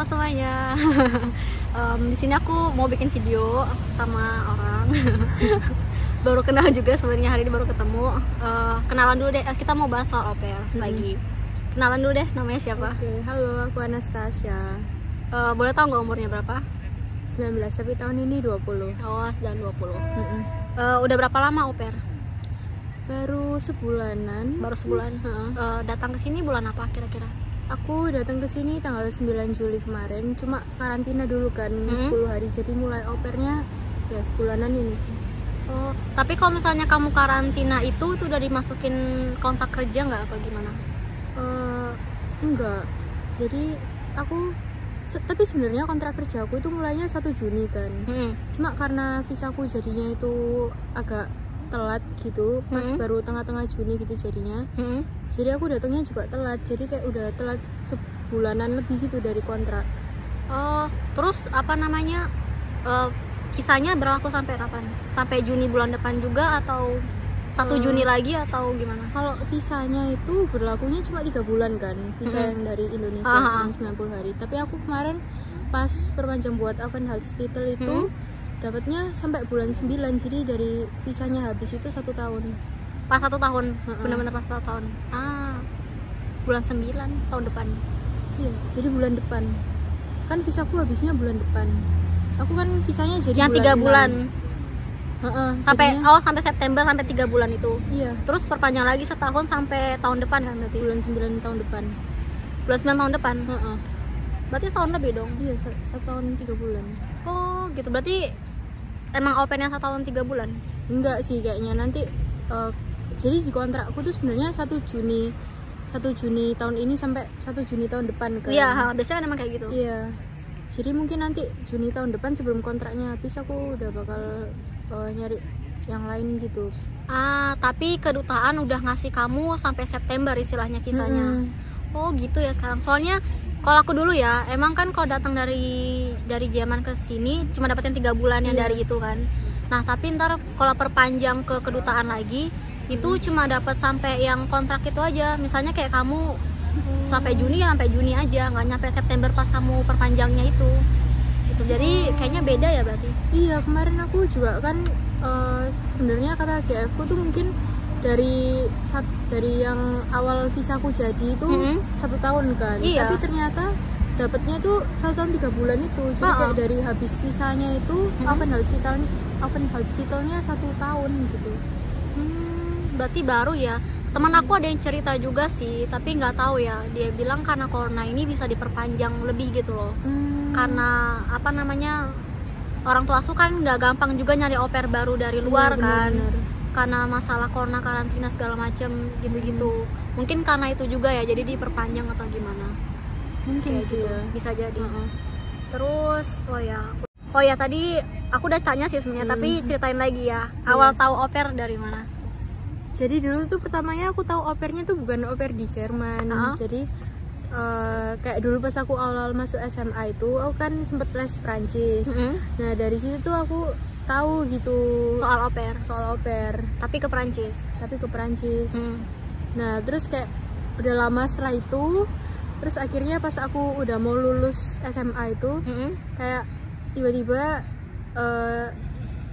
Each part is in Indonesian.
Halo semuanya. Di sini aku mau bikin video sama orang. Baru kenal juga sebenarnya, hari ini baru ketemu. Kenalan dulu deh. Kita mau bahas soal au pair lagi. Kenalan dulu deh, namanya siapa? Oke, halo, aku Anastasia. Boleh tahu nggak umurnya berapa? 19, tapi tahun ini 20. Oh, dan 20. Udah berapa lama au pair? Baru sebulanan. Baru sebulan. Datang ke sini bulan apa kira-kira? Aku datang ke sini tanggal 9 Juli kemarin, cuma karantina dulu kan 10 hari. Jadi mulai au pairnya ya sebulanan ini sih. Oh, tapi kalau misalnya kamu karantina itu udah dimasukin kontrak kerja nggak atau gimana? Enggak. Jadi aku tapi sebenarnya kontrak kerja aku itu mulainya 1 Juni kan. Cuma karena visaku jadinya itu agak telat gitu, pas baru tengah-tengah Juni gitu jadinya. Jadi aku datangnya juga telat, jadi kayak udah telat sebulanan lebih gitu dari kontrak. Oh, terus apa namanya, visanya berlaku sampai kapan? Sampai Juni bulan depan juga atau 1 Juni lagi atau gimana? Kalau visanya itu berlakunya cuma 3 bulan kan, visa yang dari Indonesia yang 90 hari. Tapi aku kemarin pas perpanjang buat Aufenthaltstitel itu dapatnya sampai bulan 9, jadi dari visanya habis itu 1 tahun. Pas 1 tahun, benar-benar pas 1 tahun. Bulan 9 tahun depan. Iya, jadi bulan depan. Kan visaku habisnya bulan depan. Aku kan visanya jadi yang 3 bulan. Sampai jadinya, sampai September, sampai 3 bulan itu. Iya. Terus perpanjang lagi setahun sampai tahun depan kan berarti? Bulan 9 tahun depan. Bulan 9 tahun depan. Berarti setahun lebih dong? Iya, 1 tahun 3 bulan. Oh, gitu. Berarti emang au pairnya 1 tahun 3 bulan? Enggak sih kayaknya, nanti jadi di kontrakku tuh sebenarnya 1 Juni tahun ini sampai 1 Juni tahun depan kan. Iya, biasanya kan emang kayak gitu. Iya. Jadi mungkin nanti Juni tahun depan sebelum kontraknya habis aku udah bakal nyari yang lain gitu. Tapi kedutaan udah ngasih kamu sampai September istilahnya visanya. Oh, gitu ya sekarang. Soalnya kalau aku dulu ya, emang kan kalau datang dari Jerman ke sini cuma dapetin 3 bulan yang dari itu kan. Nah, tapi ntar kalau perpanjang ke kedutaan lagi itu cuma dapat sampai yang kontrak itu aja. Misalnya kayak kamu sampai Juni ya sampai Juni aja, nggak nyampe September pas kamu perpanjangnya itu. Gitu. Jadi kayaknya beda ya berarti. Iya, kemarin aku juga kan sebenarnya kata GF ku tuh mungkin dari yang awal visaku jadi itu 1 tahun kan. Iya. Tapi ternyata dapatnya tuh 1 tahun 3 bulan itu. Jadi kayak dari habis visanya itu Aufenthaltstitelnya 1 tahun gitu. Berarti baru ya. Teman aku ada yang cerita juga sih, tapi nggak tahu ya. Dia bilang karena corona ini bisa diperpanjang lebih gitu loh. Karena apa namanya, orang tua asuh kan nggak gampang juga nyari au pair baru dari luar kan. Karena masalah corona, karantina segala macem gitu-gitu. Mungkin karena itu juga ya, jadi diperpanjang atau gimana. Mungkin kayak sih gitu. ya. Bisa jadi. Terus oh ya tadi aku udah tanya sih sebenarnya, tapi ceritain lagi ya. Awal tahu au pair dari mana? Jadi dulu tuh pertamanya aku tahu au pairnya tuh bukan au pair di Jerman. Jadi kayak dulu pas aku awal masuk SMA itu aku kan sempet les Prancis. Nah dari situ tuh aku tahu gitu soal au pair. Tapi ke Prancis. Nah terus kayak udah lama setelah itu, terus akhirnya pas aku udah mau lulus SMA itu kayak tiba-tiba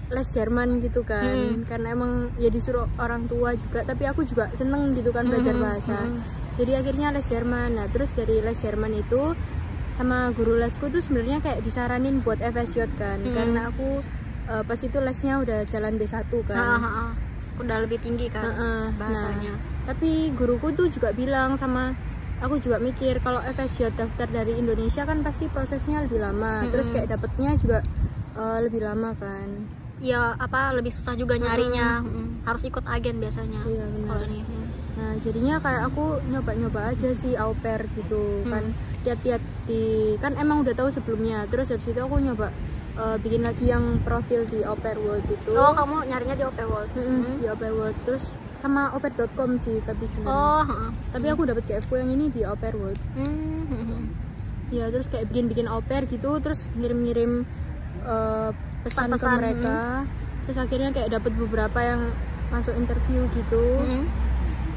les Jerman gitu kan. Karena emang ya disuruh orang tua juga, tapi aku juga seneng gitu kan belajar bahasa. Jadi akhirnya les Jerman. Nah terus dari les Jerman itu sama guru lesku tuh sebenarnya kayak disaranin buat FSJ kan. Karena aku pas itu lesnya udah jalan D1 kan. Udah lebih tinggi kan bahasanya. Nah, tapi guruku tuh juga bilang sama aku, juga mikir kalau FSJ daftar dari Indonesia kan pasti prosesnya lebih lama. Terus kayak dapetnya juga lebih lama kan. Ya lebih susah juga nyarinya. Harus ikut agen biasanya. Iya benar. Kalau ini. Nah jadinya kayak aku nyoba-nyoba aja sih au pair gitu kan. Lihat-lihat kan emang udah tahu sebelumnya. Terus habis itu aku nyoba bikin lagi yang profil di Au Pair World itu. Oh, kamu nyarinya di Au Pair World? Di Au Pair World. Terus sama aupair.com sih tapi sebenarnya. Tapi aku dapat CF-ku yang ini di Au Pair World. Ya terus kayak bikin au pair gitu, terus ngirim-ngirim pesan ke mereka. Terus akhirnya kayak dapat beberapa yang masuk interview gitu.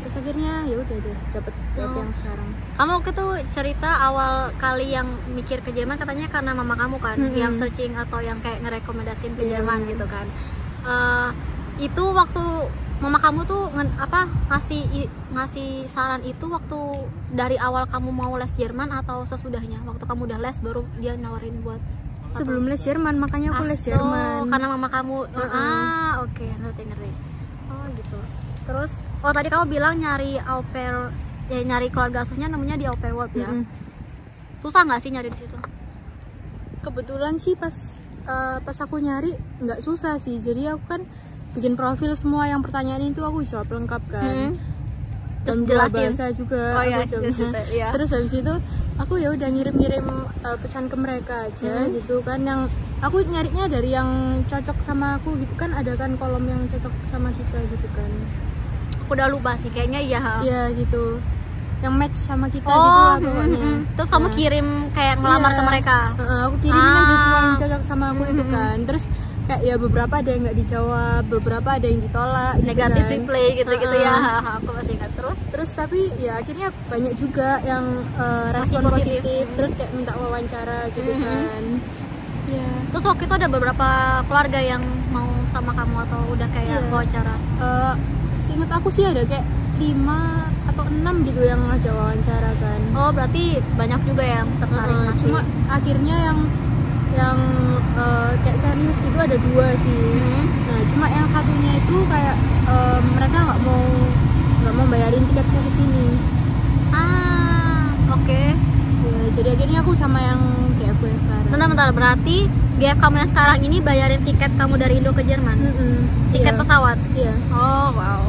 Terus Terus akhirnya ya udah deh dapat job yang sekarang. Kamu waktu itu cerita awal kali yang mikir ke Jerman katanya karena mama kamu kan yang searching atau yang kayak ngerekomendasiin ke Jerman gitu kan. Itu waktu mama kamu tuh ngasih saran itu waktu dari awal kamu mau les Jerman atau sesudahnya? Waktu kamu udah les baru dia nawarin buat sebelum les Jerman, makanya aku les Jerman. Karena mama kamu oke, ngerti. Oh gitu. Terus tadi kamu bilang nyari au pair, nyari keluarga asuhnya namanya di Au Pair World ya. Susah nggak sih nyari di situ? Kebetulan sih pas aku nyari nggak susah sih. Jadi aku kan bikin profil semua yang pertanyaan itu aku jawab lengkap kan. Terus Dan jelasin bahasa juga aku jawabnya. Iya. Terus habis itu aku ya udah ngirim pesan ke mereka aja gitu kan, yang aku nyarinya dari yang cocok sama aku gitu kan, ada kan kolom yang cocok sama kita gitu kan. Aku udah lupa sih kayaknya iya gitu, yang match sama kita gitu lah pokoknya. Terus kamu kirim kayak ngelamar ke mereka? Aku kirimin aja semua yang cocok sama aku itu kan. Terus kayak ya beberapa ada yang nggak dijawab, beberapa ada yang ditolak gitu negatif kan. reply gitu ya. Aku masih ingat. Terus tapi ya akhirnya banyak juga yang respon positif. Terus kayak minta wawancara gitu kan. Ya. Terus waktu itu ada beberapa keluarga yang mau sama kamu atau udah kayak wawancara? Seingat aku sih ada kayak 5 atau 6 gitu yang ngajak wawancara kan. Oh berarti banyak juga yang tertarik masih. Cuma akhirnya yang kayak serius gitu ada 2 sih. Nah cuma yang satunya itu kayak mereka nggak mau bayarin tiketku ke sini. Oke. Ya, jadi akhirnya aku sama yang kayak aku yang sekarang. Bentar, berarti GF kamu yang sekarang ini bayarin tiket kamu dari Indo ke Jerman? Tiket pesawat? Iya. Oh wow.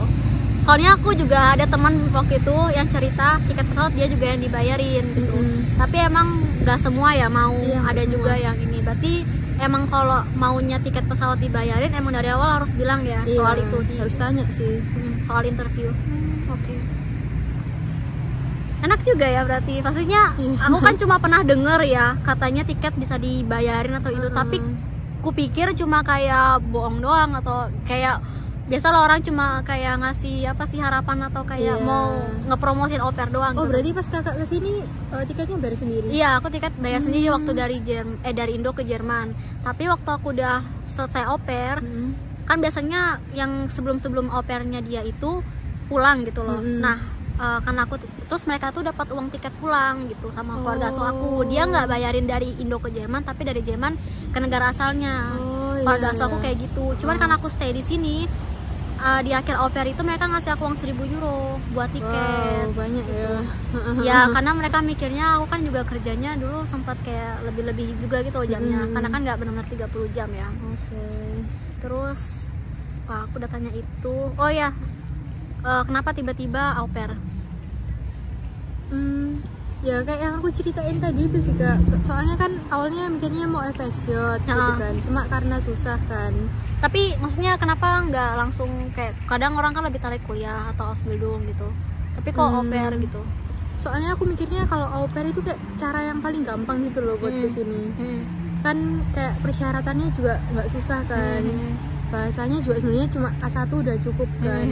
Soalnya aku juga ada teman waktu itu yang cerita tiket pesawat dia juga yang dibayarin gitu. Tapi emang nggak semua ya mau, ada semua juga yang ini. Berarti emang kalau maunya tiket pesawat dibayarin emang dari awal harus bilang ya soal itu harus tanya sih soal interview. Oke. Enak juga ya berarti. Maksudnya aku kan cuma pernah denger ya katanya tiket bisa dibayarin atau itu, tapi kupikir cuma kayak bohong doang atau kayak biasa lah orang cuma kayak ngasih apa sih harapan atau kayak mau ngepromosin au pair doang. Oh gitu. Berarti pas kakak kesini tiketnya bayar sendiri? Iya, aku tiket bayar sendiri waktu dari Indo ke Jerman. Tapi waktu aku udah selesai au pair, kan biasanya yang sebelum au pairnya dia itu pulang gitu loh. Nah karena aku terus mereka tuh dapat uang tiket pulang gitu sama keluarga asuh aku. Dia nggak bayarin dari Indo ke Jerman, tapi dari Jerman ke negara asalnya. Keluarga asuh aku kayak gitu. Cuman karena aku stay di sini, di akhir au pair itu mereka ngasih aku uang 1.000 euro buat tiket. Banyak ya. Ya karena mereka mikirnya aku kan juga kerjanya dulu sempat kayak lebih juga gitu jamnya. Karena kan nggak benar-benar 30 jam ya. Terus aku udah tanya itu. Oh ya, kenapa tiba-tiba au pair? Ya kayak yang aku ceritain tadi itu sih Kak. Soalnya kan awalnya mikirnya mau FSJ gitu kan. Cuma karena susah kan. Tapi maksudnya kenapa nggak langsung kayak kadang orang kan lebih tarik kuliah atau Ausbildung gitu. Tapi kok au pair gitu? Soalnya aku mikirnya kalau au pair itu kayak cara yang paling gampang gitu loh buat kesini. Kan kayak persyaratannya juga nggak susah kan. Bahasanya juga sebenarnya cuma A1 udah cukup kan.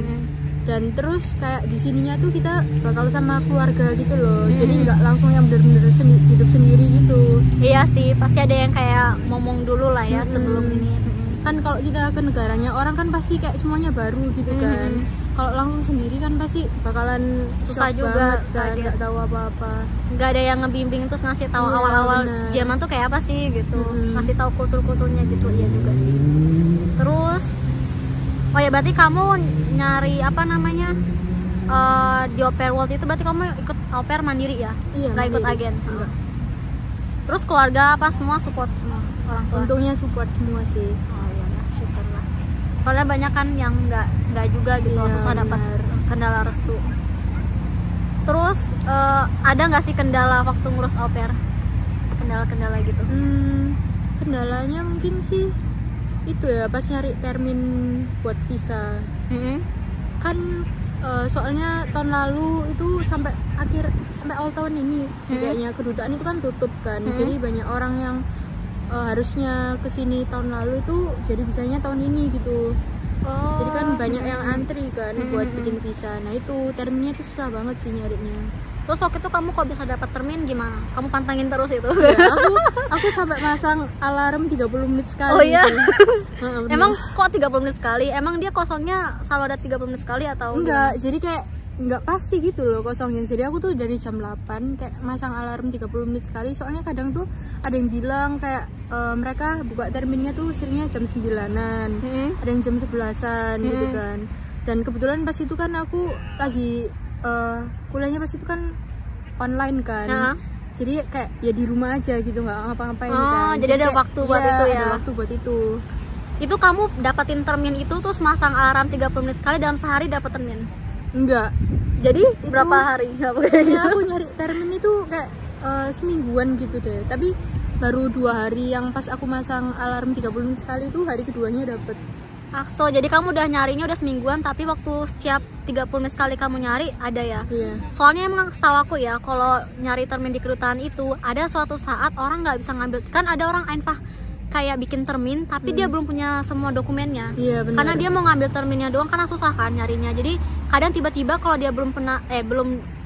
Dan terus kayak di sininya tuh kita bakal sama keluarga gitu loh. Jadi nggak langsung yang bener-bener hidup sendiri gitu. Iya sih, pasti ada yang kayak ngomong dulu lah ya sebelum ini. Kan kalau kita ke negaranya orang kan pasti kayak semuanya baru gitu kan. Kalau langsung sendiri kan pasti bakalan susah juga kan, nggak tahu apa-apa. Nggak ada yang ngebimbing terus ngasih tahu awal-awal Jerman tuh kayak apa sih gitu. Ngasih tahu kultur-kulturnya gitu. Iya juga sih. Terus oh ya berarti kamu nyari apa namanya di Au Pair World itu berarti kamu ikut au pair mandiri ya? Iya, nggak ikut agen? Terus keluarga apa semua support semua orang tua? Untungnya support semua sih. Oh iya, syukurlah. Soalnya banyak kan yang nggak juga gitu, susah dapat kendala restu. Terus ada nggak sih kendala waktu ngurus au pair? Kendala-kendala gitu? Kendalanya mungkin sih itu ya pas nyari termin buat visa. Kan soalnya tahun lalu itu sampai awal tahun ini sih kayaknya kedutaan itu kan tutup kan. Jadi banyak orang yang harusnya kesini tahun lalu itu jadi bisanya tahun ini gitu. Jadi kan banyak yang antri kan buat bikin visa. Nah itu terminnya tuh susah banget sih nyarinya. Terus waktu itu kamu kok bisa dapat termin gimana? Kamu pantangin terus itu? Ya, aku sampai masang alarm 30 menit sekali. Oh iya? Emang kok 30 menit sekali? Emang dia kosongnya selalu ada 30 menit sekali atau? Enggak, jadi kayak nggak pasti gitu loh kosongnya. Jadi aku tuh dari jam 8 kayak masang alarm 30 menit sekali. Soalnya kadang tuh ada yang bilang kayak mereka buka terminnya tuh seringnya jam 9-an, ada yang jam 11-an gitu kan. Dan kebetulan pas itu kan aku lagi kuliahnya pas itu kan online kan. Jadi kayak ya di rumah aja gitu, nggak ngapa-ngapain kan. Jadi ada waktu buat itu ya. Ada waktu buat itu. Itu kamu dapatin termin itu terus masang alarm 30 menit sekali dalam sehari dapat termin? Enggak. Jadi itu, berapa hari? Ya aku nyari termin itu kayak semingguan gitu deh. Tapi baru 2 hari yang pas aku masang alarm 30 menit sekali itu hari keduanya dapet. Akso, jadi kamu udah nyarinya udah semingguan tapi waktu siap 30 menit sekali kamu nyari ada ya? Iya. Soalnya emang setahu aku ya kalau nyari termin di kedutaan itu ada suatu saat orang nggak bisa ngambil, kan ada orang einfach kayak bikin termin tapi dia belum punya semua dokumennya. Iya, benar. Karena dia mau ngambil terminnya doang karena susah kan nyarinya. Jadi kadang tiba-tiba kalau dia belum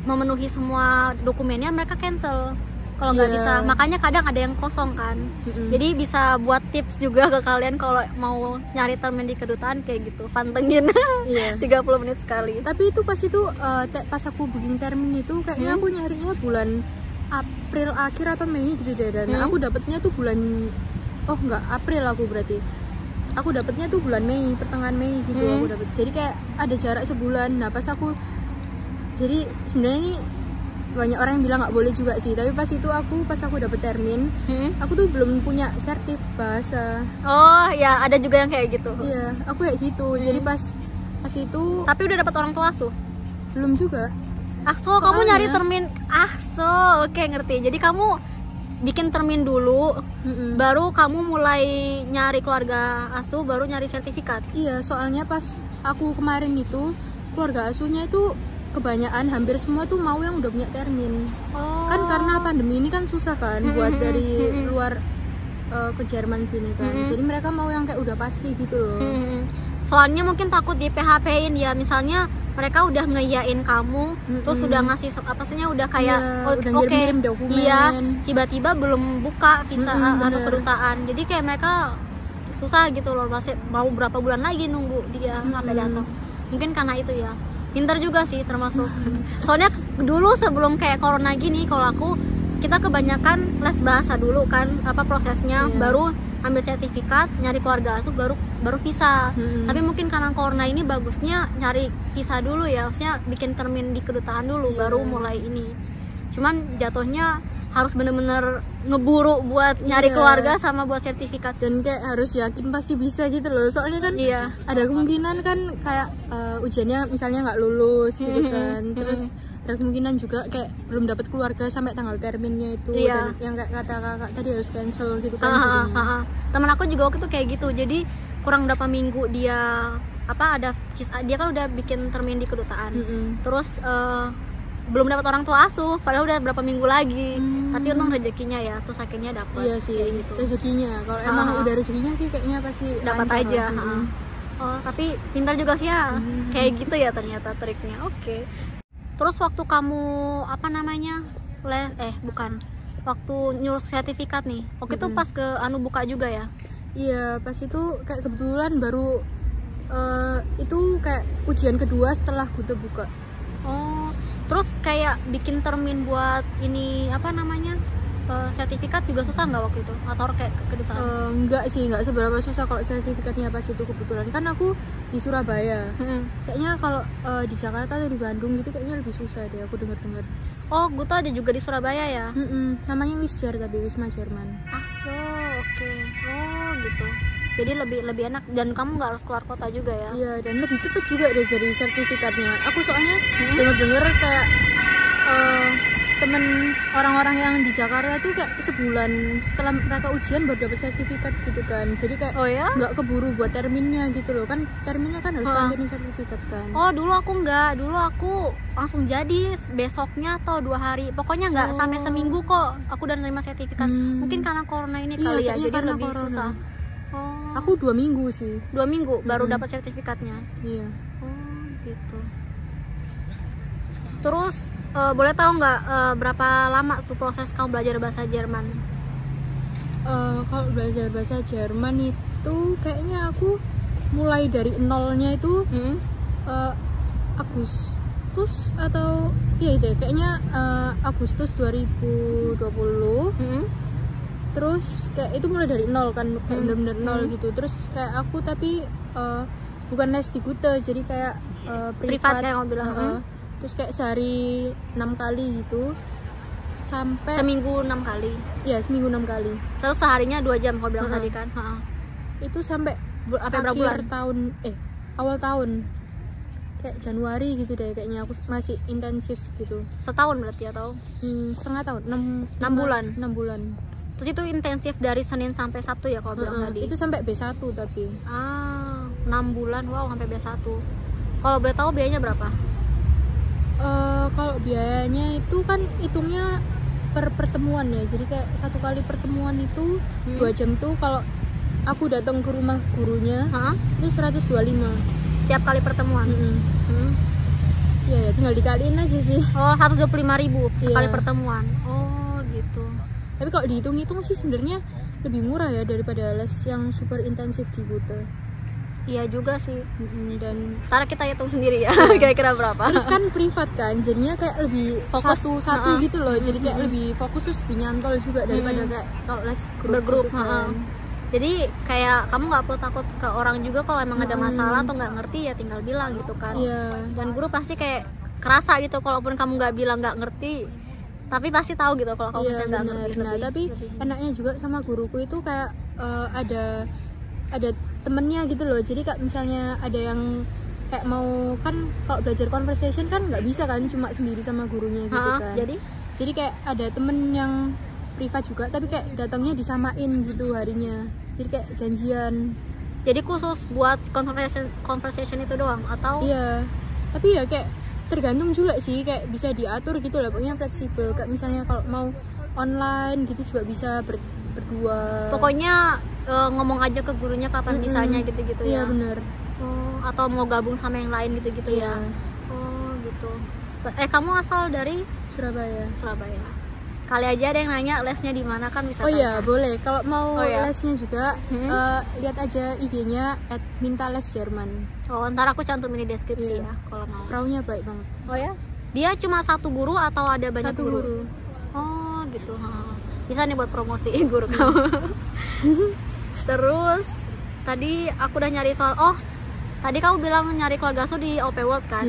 memenuhi semua dokumennya mereka cancel. Kalau nggak bisa, makanya kadang ada yang kosong kan. Jadi bisa buat tips juga ke kalian kalau mau nyari termin di kedutaan kayak gitu, pantengin 30 menit sekali. Tapi itu pas itu pas aku booking termin itu kayaknya aku nyarinya bulan April akhir atau Mei gitu deh. Dan aku dapetnya tuh bulan April aku berarti. Aku dapetnya tuh bulan Mei, pertengahan Mei gitu aku dapet. Jadi kayak ada jarak sebulan. Nah pas aku, jadi sebenarnya ini banyak orang yang bilang nggak boleh juga sih, tapi pas aku dapet termin, aku tuh belum punya sertif bahasa. Oh ya, ada juga yang kayak gitu. Iya, aku kayak gitu. Jadi pas itu. Tapi udah dapat orang tua asuh? Belum juga. Akso, kamu nyari termin. Akso, oke ngerti. Jadi kamu bikin termin dulu, baru kamu mulai nyari keluarga asuh, baru nyari sertifikat. Iya, soalnya pas aku kemarin itu keluarga asuhnya itu kebanyakan hampir semua tuh mau yang udah punya termin. Kan karena pandemi ini kan susah kan buat dari luar ke Jerman sini kan. Jadi mereka mau yang kayak udah pasti gitu loh. Soalnya mungkin takut di PHP-in ya, misalnya mereka udah ngeyain kamu, terus udah ngasih udah kayak ngirim dokumen. Iya, tiba-tiba belum buka visa kedutaan. Jadi kayak mereka susah gitu loh, masih mau berapa bulan lagi nunggu dia sampai datang. Mungkin karena itu ya. Pinter juga sih termasuk. Soalnya dulu sebelum kayak corona gini, kalau kita kebanyakan les bahasa dulu kan, prosesnya, baru ambil sertifikat, nyari keluarga asuh, baru visa. Tapi mungkin karena corona ini bagusnya nyari visa dulu ya, maksudnya bikin termin di kedutaan dulu, baru mulai ini. Cuman jatuhnya harus bener-bener ngeburu buat nyari keluarga sama buat sertifikat, dan kayak harus yakin pasti bisa gitu loh. Soalnya kan ada kemungkinan kan kayak ujiannya misalnya nggak lulus gitu kan. Terus ada kemungkinan juga kayak belum dapat keluarga sampai tanggal terminnya itu. Dan yang kayak kata kakak tadi harus cancel gitu kan. Temen aku juga waktu itu kayak gitu. Jadi kurang berapa minggu dia dia kan udah bikin termin di kedutaan. Terus belum dapat orang tua asuh, padahal udah berapa minggu lagi. Tapi untung rezekinya ya, terus akhirnya dapat. Iya sih, gitu. Rezekinya. Kalau emang udah rezekinya sih kayaknya pasti dapat aja. Tapi pintar juga sih ya. Kayak gitu ya ternyata triknya. Oke. Terus waktu kamu waktu nyuruh sertifikat nih, waktu itu pas ke buka juga ya? Iya, pas itu kayak kebetulan baru itu kayak ujian kedua setelah Gute buka. Terus kayak bikin termin buat ini sertifikat juga susah nggak waktu itu? Atau kayak kedutaan? Enggak sih, nggak seberapa susah kalau sertifikatnya pas itu kebetulan. Kan aku di Surabaya. Kayaknya kalau di Jakarta atau di Bandung gitu kayaknya lebih susah deh, aku dengar-dengar. Oh, Gute ada juga di Surabaya ya? Namanya Wisjar, tapi Wisma Jerman. Oke. Oh gitu. Jadi lebih enak, dan kamu nggak harus keluar kota juga ya? Iya, dan lebih cepet juga deh jadi sertifikatnya. Aku soalnya denger kayak temen orang-orang yang di Jakarta tuh kayak sebulan setelah mereka ujian baru dapat sertifikat gitu kan. Jadi kayak nggak keburu buat terminnya gitu loh. Kan terminnya kan harus sampein sertifikat kan. Oh, dulu aku nggak. Dulu aku langsung jadi besoknya atau 2 hari. Pokoknya nggak sampai seminggu kok aku udah nerima sertifikat. Mungkin karena corona ini kali ya, jadi lebih susah. Aku 2 minggu sih. 2 minggu baru dapat sertifikatnya. Iya. Oh gitu. Terus boleh tahu nggak berapa lama tuh proses kamu belajar bahasa Jerman? Kalau belajar bahasa Jerman itu kayaknya aku mulai dari nolnya itu Agustus atau iya itu ya, kayaknya Agustus 2020. Terus kayak itu mulai dari nol kan, kayak bener-bener nol gitu. Terus kayak aku tapi bukan les di Gute, jadi kayak privat kayak kamu bilang. Terus kayak sehari 6 kali gitu, sampai seminggu 6 kali. Iya, seminggu 6 kali. Terus seharinya 2 jam kau bilang tadi kan. Itu sampai berapa bulan? Awal tahun kayak Januari gitu deh, kayaknya aku masih intensif gitu. Setahun berarti atau? Setengah tahun, 6 bulan. 6 bulan. Terus itu intensif dari Senin sampai Sabtu ya kalau bilang tadi? Itu sampai B1 tapi. 6 bulan, wow, sampai B1. Kalau boleh tahu biayanya berapa? Kalau biayanya itu kan hitungnya per pertemuan ya, jadi kayak 1 kali pertemuan itu 2 jam tuh. Kalau aku datang ke rumah gurunya itu 125 setiap kali pertemuan. Ya tinggal dikaliin aja sih. 125.000 sekali pertemuan. Oh gitu. Tapi kalau dihitung-hitung sih sebenarnya lebih murah ya daripada les yang super intensif di Gute. Iya juga sih. Dan ntar kita hitung sendiri ya, kira-kira berapa. Terus kan privat kan, jadinya kayak lebih fokus satu gitu loh. Jadi kayak lebih fokus, terus lebih nyantol juga daripada kayak kalau les bergrup. gitu kan. Jadi kayak kamu nggak perlu takut ke orang juga kalau emang ada masalah atau nggak ngerti ya tinggal bilang gitu kan. Dan guru pasti kayak kerasa gitu kalaupun kamu nggak bilang nggak ngerti, tapi pasti tahu gitu kalau kamu misalnya nggak ngerti. Nah tapi enaknya juga sama guruku itu kayak ada temennya gitu loh. Jadi kayak misalnya ada yang kayak mau, kan kalau belajar conversation kan nggak bisa kan cuma sendiri sama gurunya gitu kan. Jadi kayak ada temen yang privat juga tapi kayak datangnya disamain gitu harinya, jadi kayak janjian. Jadi khusus buat conversation itu doang atau? Iya, tapi ya kayak tergantung juga sih, kayak bisa diatur gitu lah, pokoknya fleksibel. Kayak misalnya kalau mau online gitu juga bisa berdua. Pokoknya ngomong aja ke gurunya kapan bisanya gitu-gitu ya. Iya bener. Atau mau gabung sama yang lain gitu-gitu ya. Oh gitu. Kamu asal dari Surabaya. Kali aja ada yang nanya lesnya di mana kan bisa. Oh iya boleh. Kalau mau lesnya juga lihat aja IG-nya @mintalesjerman. Ntar aku cantumin di deskripsi ya kalau mau. Fraunya baik banget. Oh ya? Dia cuma 1 guru atau ada banyak guru? Oh gitu. Bisa nih buat promosiin guru kamu. Terus tadi aku udah nyari soal. Tadi kamu bilang nyari keluarga asuh di OP World kan?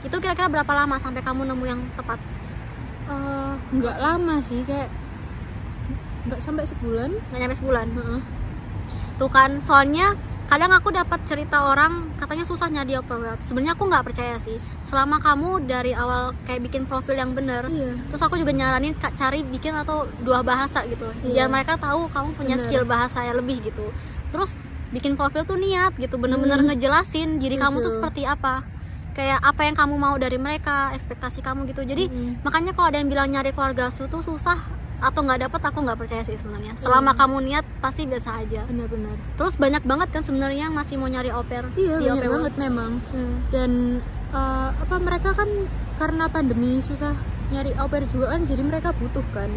Itu kira-kira berapa lama sampai kamu nemu yang tepat? Nggak lama sih, kayak nggak sampai sebulan. Nggak nyampe sebulan. Tuh kan, soalnya kadang aku dapat cerita orang katanya susah nyari OP World. Sebenarnya aku nggak percaya sih. Selama kamu dari awal kayak bikin profil yang bener, terus aku juga nyaranin cari bikin atau 2 bahasa gitu, biar mereka tahu kamu punya skill bahasa yang lebih gitu. Terus bikin profil tuh niat gitu, bener-bener ngejelasin diri kamu tuh seperti apa, kayak apa yang kamu mau dari mereka, ekspektasi kamu gitu. Jadi makanya kalau ada yang bilang nyari keluarga asuh tuh susah atau nggak dapet, aku nggak percaya sih sebenarnya. Selama kamu niat pasti biasa aja. Benar-benar. Terus banyak banget kan sebenarnya yang masih mau nyari au pair. Iya banyak banget memang. Dan mereka kan karena pandemi susah nyari au pair juga kan, jadi mereka butuh kan.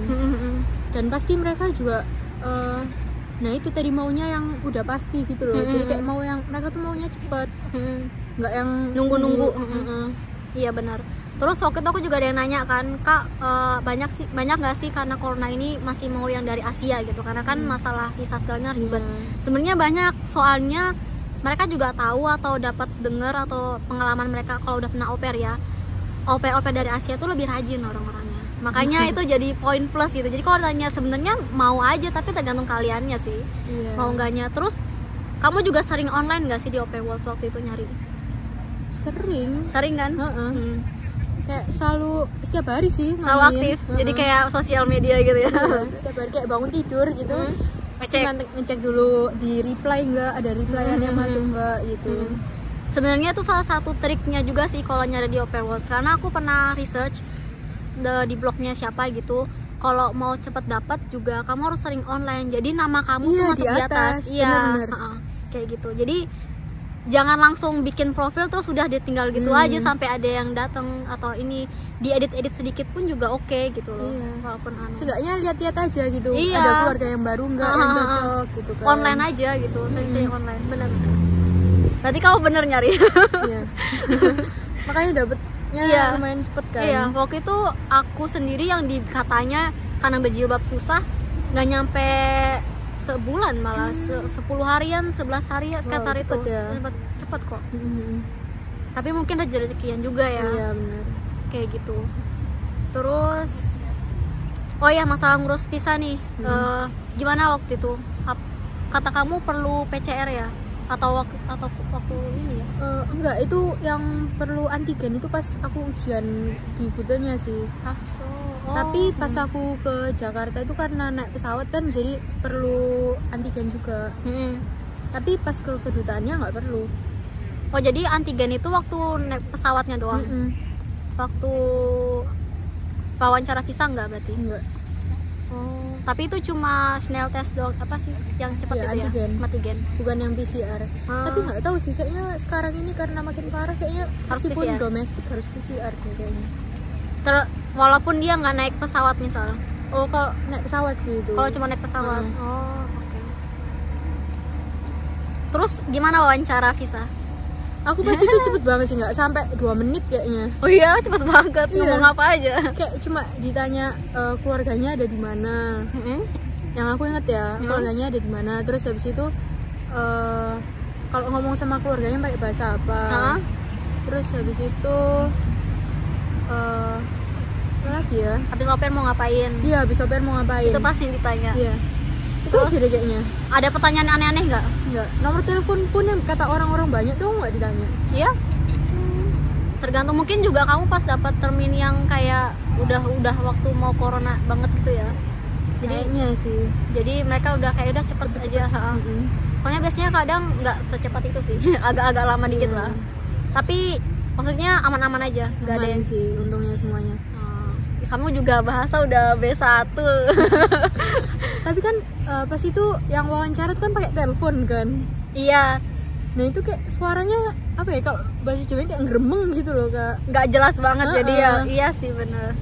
Dan pasti mereka juga nah itu tadi maunya yang udah pasti gitu loh. Jadi kayak mau yang mereka tuh maunya cepet, nggak yang nunggu-nunggu. Iya benar. Terus waktu itu aku juga ada yang nanya kan, Kak, banyak nggak sih karena corona ini masih mau yang dari Asia gitu, karena kan masalah visa segalanya ribet. Sebenarnya banyak, soalnya mereka juga tahu atau dapat dengar atau pengalaman mereka kalau udah pernah au pair ya, au pair dari Asia tuh lebih rajin orang-orangnya. Makanya itu jadi poin plus gitu. Jadi kalau tanya sebenarnya mau aja, tapi tergantung kaliannya sih, mau enggaknya. Terus kamu juga sering online nggak sih di au pair World waktu itu nyari? Sering kan? Kayak selalu setiap hari sih, selalu aktif. Jadi kayak sosial media gitu ya. Setiap hari kayak bangun tidur gitu, ngecek dulu di reply nggak, ada replyan yang masuk nggak gitu. Sebenarnya itu salah satu triknya juga sih kalau nyari di au pair World, karena aku pernah research di blognya siapa gitu. kalau mau cepet dapat juga kamu harus sering online, jadi nama kamu tuh masuk di atas. Iya, kayak gitu. Jadi jangan langsung bikin profil terus sudah ditinggal gitu aja sampai ada yang datang, atau ini diedit sedikit pun juga oke gitu loh. Walaupun seenggaknya lihat-lihat aja gitu, ada keluarga yang baru nggak yang cocok gitu kan. Online aja gitu, sering online. Benar. Berarti kamu bener nyari. Iya. Makanya dapetnya lumayan cepet kan. Iya, waktu itu aku sendiri yang katanya karena berjilbab susah, nggak nyampe sebulan, malah 10 harian, 11 hari ya sekitar itu. Cepet kok. Tapi mungkin rezekian juga ya. Iya benar. Kayak gitu. Terus oh ya, masalah ngurus visa nih. Gimana waktu itu? Kata kamu perlu PCR ya? Atau waktu ini ya? Enggak, itu yang perlu antigen itu pas aku ujian di Kutanya sih. Tapi pas aku ke Jakarta itu karena naik pesawat kan, jadi perlu antigen juga. Tapi pas ke kedutaannya nggak perlu. Oh, jadi antigen itu waktu naik pesawatnya doang? Waktu wawancara visa nggak berarti? Enggak. Oh, tapi itu cuma snail test doang, apa sih yang cepat itu antigen. Ya? Antigen. Bukan yang PCR. Tapi nggak tahu sih, kayaknya sekarang ini karena makin parah kayaknya meskipun domestik harus PCR kayaknya. Walaupun dia nggak naik pesawat misal. Oh, kalau naik pesawat sih itu. Kalau cuma naik pesawat. Oh, oke. Terus gimana wawancara visa? Aku pas itu cepet banget sih, nggak sampai 2 menit kayaknya. Oh iya, cepet banget. Ngomong apa aja? Kayak cuma ditanya keluarganya ada di mana. Yang aku inget ya, keluarganya ada di mana. Terus habis itu kalau ngomong sama keluarganya pakai bahasa apa. Terus habis itu apa lagi ya? Habis oper mau ngapain? Iya, habis oper mau ngapain? Itu pasti ditanya. Iya. Itu aja deh kayaknya. Ada pertanyaan aneh-aneh nggak? Nggak. Nomor telepon pun yang kata orang-orang banyak tuh nggak ditanya. Iya. Tergantung, mungkin juga kamu pas dapat termin yang kayak udah waktu mau corona banget gitu ya. Jadi kayaknya sih. Jadi mereka udah kayak udah cepet aja. Soalnya biasanya kadang nggak secepat itu sih. Agak-agak lama dikit lah. Tapi maksudnya aman-aman aja. Nggak ada yang sih, untungnya semuanya. Kamu juga bahasa udah B1. Tapi kan pas itu yang wawancara itu kan pakai telepon kan. Iya. Nah itu kayak suaranya apa ya, kalau bahasa Jawa kayak ngeremeng gitu loh Kak. Nggak jelas banget jadi ya. Iya sih bener.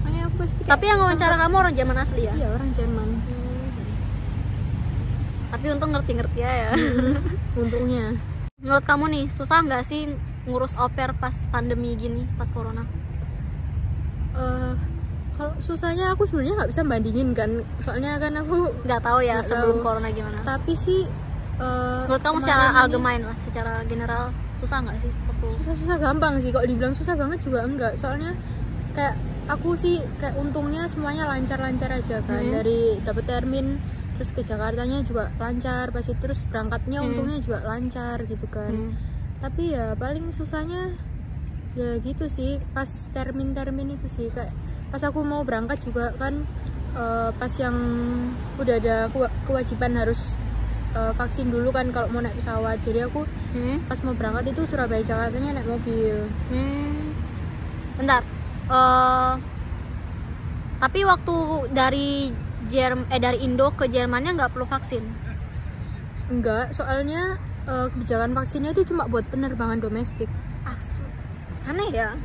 Tapi yang wawancara kamu orang Jerman asli ya? Iya, orang Jerman. Tapi untung ngerti-ngerti ya. Untungnya. Menurut kamu nih, susah nggak sih ngurus au pair pas pandemi gini, pas corona? Kalau susahnya aku sebenarnya nggak bisa bandingin kan, soalnya kan aku nggak tahu ya sebelum corona gimana. Tapi sih menurut kamu secara algemain lah, secara general susah nggak sih? Susah gampang sih, kalau dibilang susah banget juga enggak, soalnya kayak aku sih kayak untungnya semuanya lancar-lancar aja kan. Dari dapet termin terus ke Jakartanya juga lancar, pasti terus berangkatnya untungnya juga lancar gitu kan. Tapi ya paling susahnya ya gitu sih pas termin itu sih, kayak pas aku mau berangkat juga kan pas yang udah ada kewajiban harus vaksin dulu kan kalau mau naik pesawat. Jadi aku pas mau berangkat itu Surabaya Jakartanya naik mobil. Bentar. Tapi waktu dari Indo ke Jermannya nggak perlu vaksin? Enggak, soalnya kebijakan vaksinnya itu cuma buat penerbangan domestik. Aneh ya?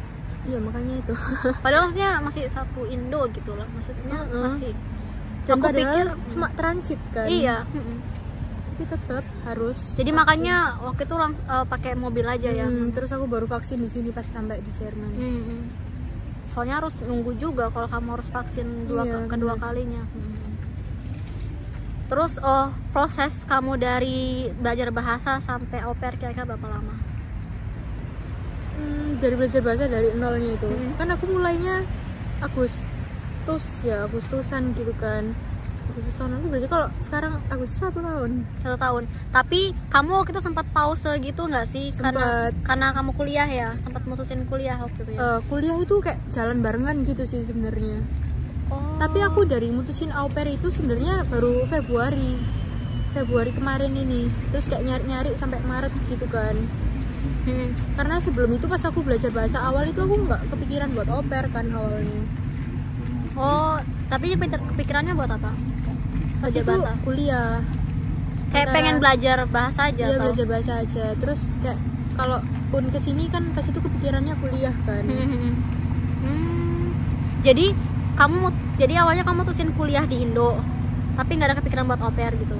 Iya, makanya itu. Padahal maksudnya masih satu Indo gitu loh, maksudnya masih. Dan aku padahal cuma transit kan. Iya. Tapi tetap harus. Jadi vaksin. Makanya waktu itu pakai mobil aja ya. Terus aku baru vaksin di sini pas sampai di Jerman. Soalnya harus nunggu juga kalau kamu harus vaksin kedua kalinya. Terus proses kamu dari belajar bahasa sampai au pair kira-kira berapa lama? Dari belajar bahasa dari nolnya itu kan aku mulainya Agustusan gitu kan. Agustusan lalu berarti kalau sekarang Agustus 1 tahun. 1 tahun. Tapi kamu waktu itu sempat pause gitu nggak sih? Karena kamu kuliah ya, sempat mutusin kuliah waktu itu ya. Kuliah itu kayak jalan barengan gitu sih sebenarnya. Tapi aku dari mutusin au pair itu sebenarnya baru Februari kemarin ini. Terus kayak nyari-nyari sampai Maret gitu kan. Karena sebelum itu pas aku belajar bahasa awal itu aku nggak kepikiran buat au pair kan awalnya. Tapi kepikirannya buat apa? Pas Belajar itu bahasa. kuliah. Kayak Antara- pengen belajar bahasa aja. Iya, atau? belajar bahasa aja. Terus kayak kalau pun kesini kan pas itu kepikirannya kuliah kan. Jadi jadi awalnya kamu tusin kuliah di Indo, tapi nggak ada kepikiran buat au pair gitu.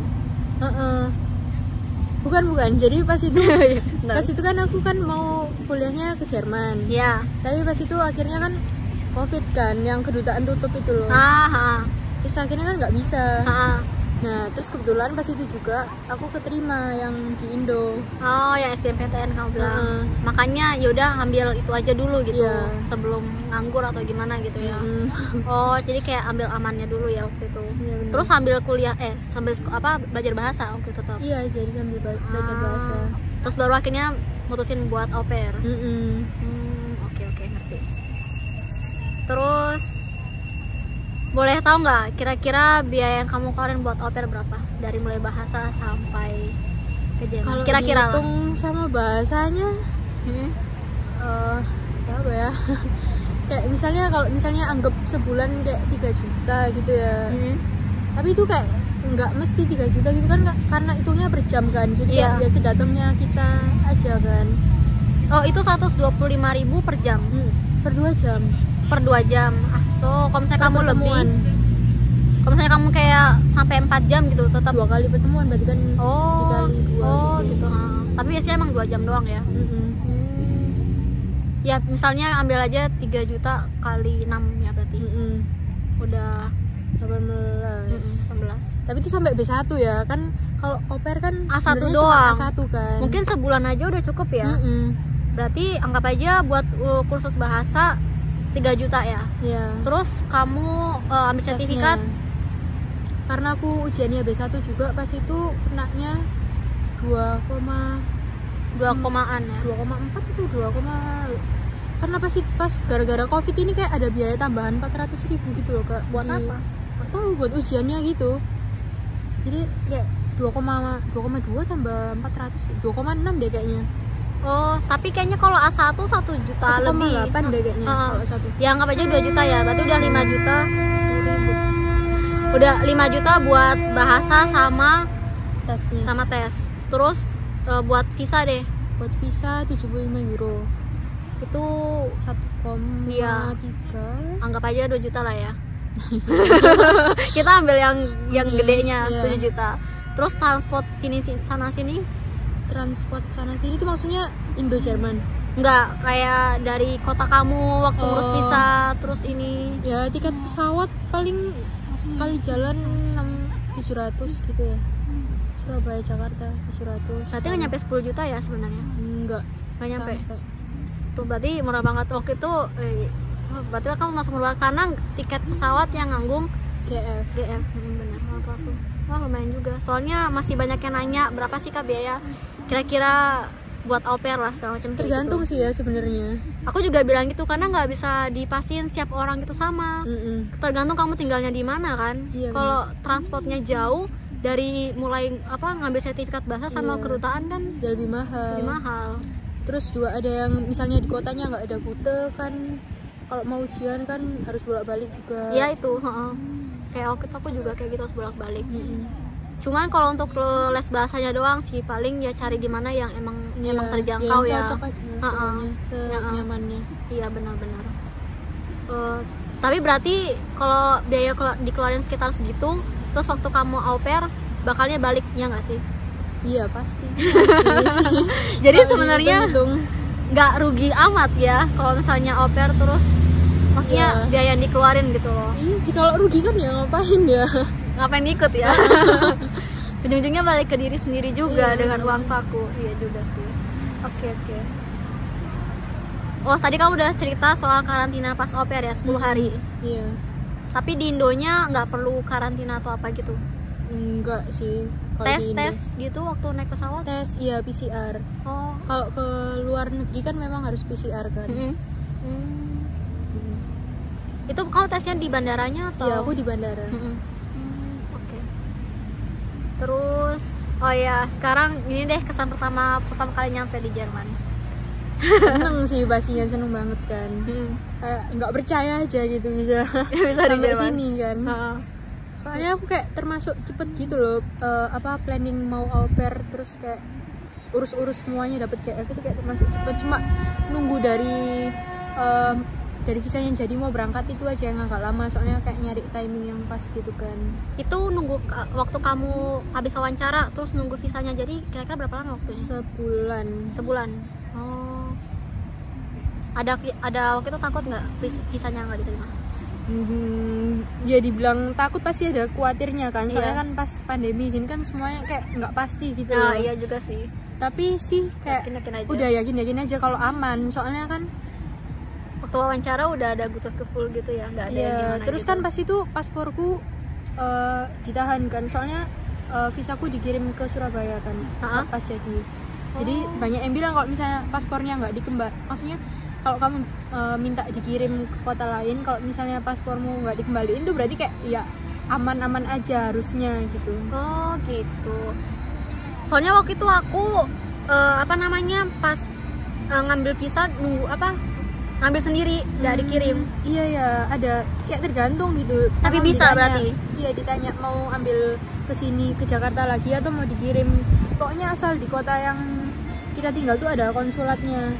Bukan. Jadi pas itu Benar. pas itu kan aku kan mau kuliahnya ke Jerman. Ya. Tapi pas itu akhirnya kan COVID kan, yang kedutaan tutup itu loh. Terus akhirnya kan nggak bisa. Nah, terus kebetulan pas itu juga aku keterima yang di Indo. Oh, yang SBMPTN kamu bilang. Makanya ya udah ambil itu aja dulu gitu, Iya. sebelum nganggur atau gimana gitu ya. Oh, jadi kayak ambil amannya dulu ya waktu itu. Iya, bener. Terus sambil kuliah sambil belajar bahasa waktu itu tetap. Iya, jadi sambil belajar bahasa. Terus baru akhirnya mutusin buat au pair. Oke, ngerti. Terus boleh tahu nggak kira-kira biaya yang kamu keluarin buat au pair berapa? Dari mulai bahasa sampai ke Jerman. Kalau Kira-kira lah. dihitung sama bahasanya berapa ya? Kayak kalau misalnya anggap sebulan kayak 3 juta gitu ya. Tapi itu kayak nggak mesti 3 juta gitu kan, karena hitungnya per jam kan. Jadi Iya. kayak biasa datangnya kita aja kan. Oh, itu 125.000 per jam. Per 2 jam. Per 2 jam. So, kalau misalnya kamu Pertemuan. lebih, kalau misalnya kamu kayak sampai 4 jam gitu tetap 2 kali pertemuan berarti kan dikali 2 gitu. Tapi biasanya emang 2 jam doang ya. Ya misalnya ambil aja 3 juta kali 6 ya berarti. Udah 18. 19. Tapi itu sampai B1 ya kan. Kalau au pair kan A1 sebenarnya doang. cuma A1 kan. Mungkin sebulan aja udah cukup ya. Berarti anggap aja buat kursus bahasa 3 juta ya. Iya. Terus kamu ambil Tesnya. sertifikat. Karena aku ujiannya B1 juga, pas itu kenanya 2,an ya. 2,4 atau 2, karena pas gara-gara COVID ini kayak ada biaya tambahan 400.000 gitu loh Kak. Buat apa? Nggak tahu, buat ujiannya gitu. Jadi kayak 2,2 tambah 400, 2,6 deh kayaknya. Oh, tapi kayaknya kalau A1 1 juta lebih. 1,8 deh kayaknya kalau satu. Ya anggap aja 2 juta ya. Berarti udah 5 juta. Udah 5 juta buat bahasa sama Tesnya. tes. Terus buat visa deh. Buat visa 75 euro. Itu 1,3. Iya. Anggap aja 2 juta lah ya. Kita ambil yang gedenya, iya. 7 juta. Terus transport sana sini Transport sana sini itu maksudnya Indo Jerman. enggak, kayak dari kota kamu waktu ngurus Oh. visa terus ini. Ya tiket pesawat paling sekali jalan 700 gitu ya. Surabaya Jakarta 700. Berarti nggak nyampe 10 juta ya sebenarnya? Enggak Nggak nyampe. sampai. Tuh berarti murah banget waktu itu. Berarti kamu langsung murah karena tiket pesawat yang nanggung GF. GF. Bener, langsung. Wah lumayan juga. Soalnya masih banyak yang nanya berapa sih Kak biaya kira-kira buat au pair lah segala macam. Tergantung gitu. sih ya sebenarnya. Aku juga bilang gitu karena nggak bisa dipastiin setiap orang itu sama. Tergantung kamu tinggalnya di mana kan. Iya, Kalau transportnya jauh dari mulai ngambil sertifikat bahasa sama Iya. kedutaan kan Lebih mahal. lebih mahal. Terus juga ada yang misalnya di kotanya nggak ada rute kan. Kalau mau ujian kan harus bolak-balik juga. Iya itu, kayak waktu itu aku juga kayak gitu harus bolak-balik. Cuman kalau untuk les bahasanya doang sih paling ya cari di mana yang emang terjangkau yang ya. cocok aja pokoknya, senyamannya. Iya benar-benar. Tapi berarti kalau biaya dikeluarin sekitar segitu, terus waktu kamu au pair bakalnya balik ya nggak sih? Iya pasti. Jadi Kalau sebenarnya dihitung-hitung, nggak rugi amat ya kalau misalnya au pair terus, maksudnya Iya. biaya yang dikeluarin gitu loh. iya sih, kalau rugi kan ya ngapain ya. Ngapain ikut ya? Ujung-ujungnya balik ke diri sendiri juga Iya. dengan uang saku. Iya juga sih. Oke. Oh tadi kamu udah cerita soal karantina pas au pair ya 10 hari. Iya. Tapi di Indonya nggak perlu karantina atau apa gitu? Enggak sih. Kalau di Indo. Tes gitu waktu naik pesawat? Tes iya PCR. Oh. Kalau ke luar negeri kan memang harus PCR kan. Itu kamu tesnya di bandaranya atau? Iya, aku di bandara. Oke. Terus, oh ya, sekarang ini deh kesan pertama kali nyampe di Jerman. seneng sih pastinya, seneng banget kan. Kayak nggak percaya aja gitu bisa sampai sini kan. Soalnya aku kayak termasuk cepet gitu loh, planning mau au pair, terus kayak urus semuanya dapat GF itu kayak termasuk cepet. Cuma nunggu dari visanya jadi mau berangkat itu aja yang agak lama, soalnya kayak nyari timing yang pas gitu kan. Itu nunggu waktu kamu habis wawancara terus nunggu visanya jadi kira-kira berapa lama waktunya? Sebulan. Oh. Ada waktu itu takut nggak visanya nggak diterima? Ya dibilang takut pasti ada khawatirnya kan, soalnya kan pas pandemi gini kan semuanya kayak nggak pasti gitu loh. Iya juga sih. Tapi sih kayak udah yakin aja kalau aman, soalnya kan waktu wawancara udah ada gutus ke full gitu ya, nggak ada yang gimana terus gitu. Kan pas itu pasporku ditahan kan, soalnya visaku dikirim ke Surabaya kan pas jadi banyak yang bilang kalau misalnya paspornya nggak maksudnya kalau kamu minta dikirim ke kota lain, kalau misalnya paspormu nggak dikembaliin tuh berarti kayak ya aman-aman aja harusnya gitu. Oh gitu. Soalnya waktu itu aku pas ngambil visa ngambil sendiri, nggak dikirim. Iya ya, ada kayak tergantung gitu. Tapi bisa berarti? Iya, ditanya mau ambil ke sini ke Jakarta lagi atau mau dikirim. Pokoknya asal di kota yang kita tinggal tuh ada konsulatnya.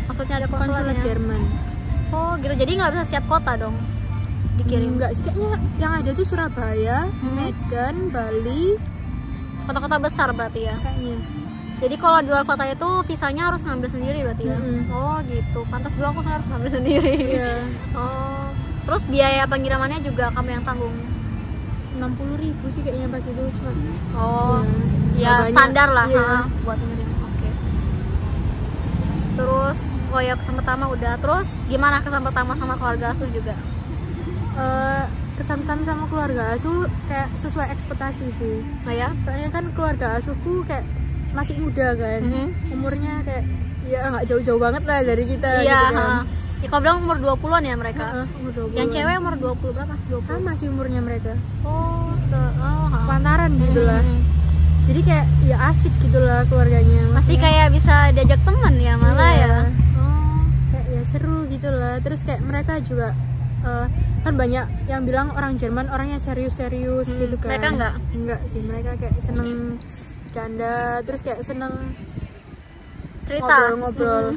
Maksudnya ada konsulat Jerman. Oh gitu, jadi nggak bisa setiap kota dong dikirim? Enggak sih, kayaknya yang ada tuh Surabaya, Medan, Bali, kota-kota besar berarti ya kayaknya. Jadi kalau di luar kota itu visanya harus ngambil sendiri berarti ya? Oh gitu, pantas dulu aku harus ngambil sendiri. Iya. Oh, terus biaya pengirimannya juga kamu yang tanggung? 60.000 sih kayaknya pas itu cuma. Oh, ya standar lah buat ngirim. Oke. Terus, kesan pertama udah. Terus gimana kesan pertama sama keluarga asuh juga? Kesan pertama sama keluarga asuh kayak sesuai ekspektasi sih. Oh ya? Soalnya kan keluarga asuhku kayak masih muda kan, umurnya kayak ya nggak jauh-jauh banget lah dari kita gitu kan. Ya kalau bilang umur 20-an ya mereka. Umur 20. Yang cewek umur 20 berapa? 20. Sama sih umurnya mereka. Sepantaran gitu lah. Jadi kayak ya asik gitu lah keluarganya. Masih kayak bisa diajak teman ya malah ya. Kayak ya seru gitu lah. Terus kayak mereka juga kan banyak yang bilang orang Jerman orangnya serius-serius gitu kan. Mereka enggak sih, mereka kayak seneng canda, terus kayak seneng cerita, ngobrol,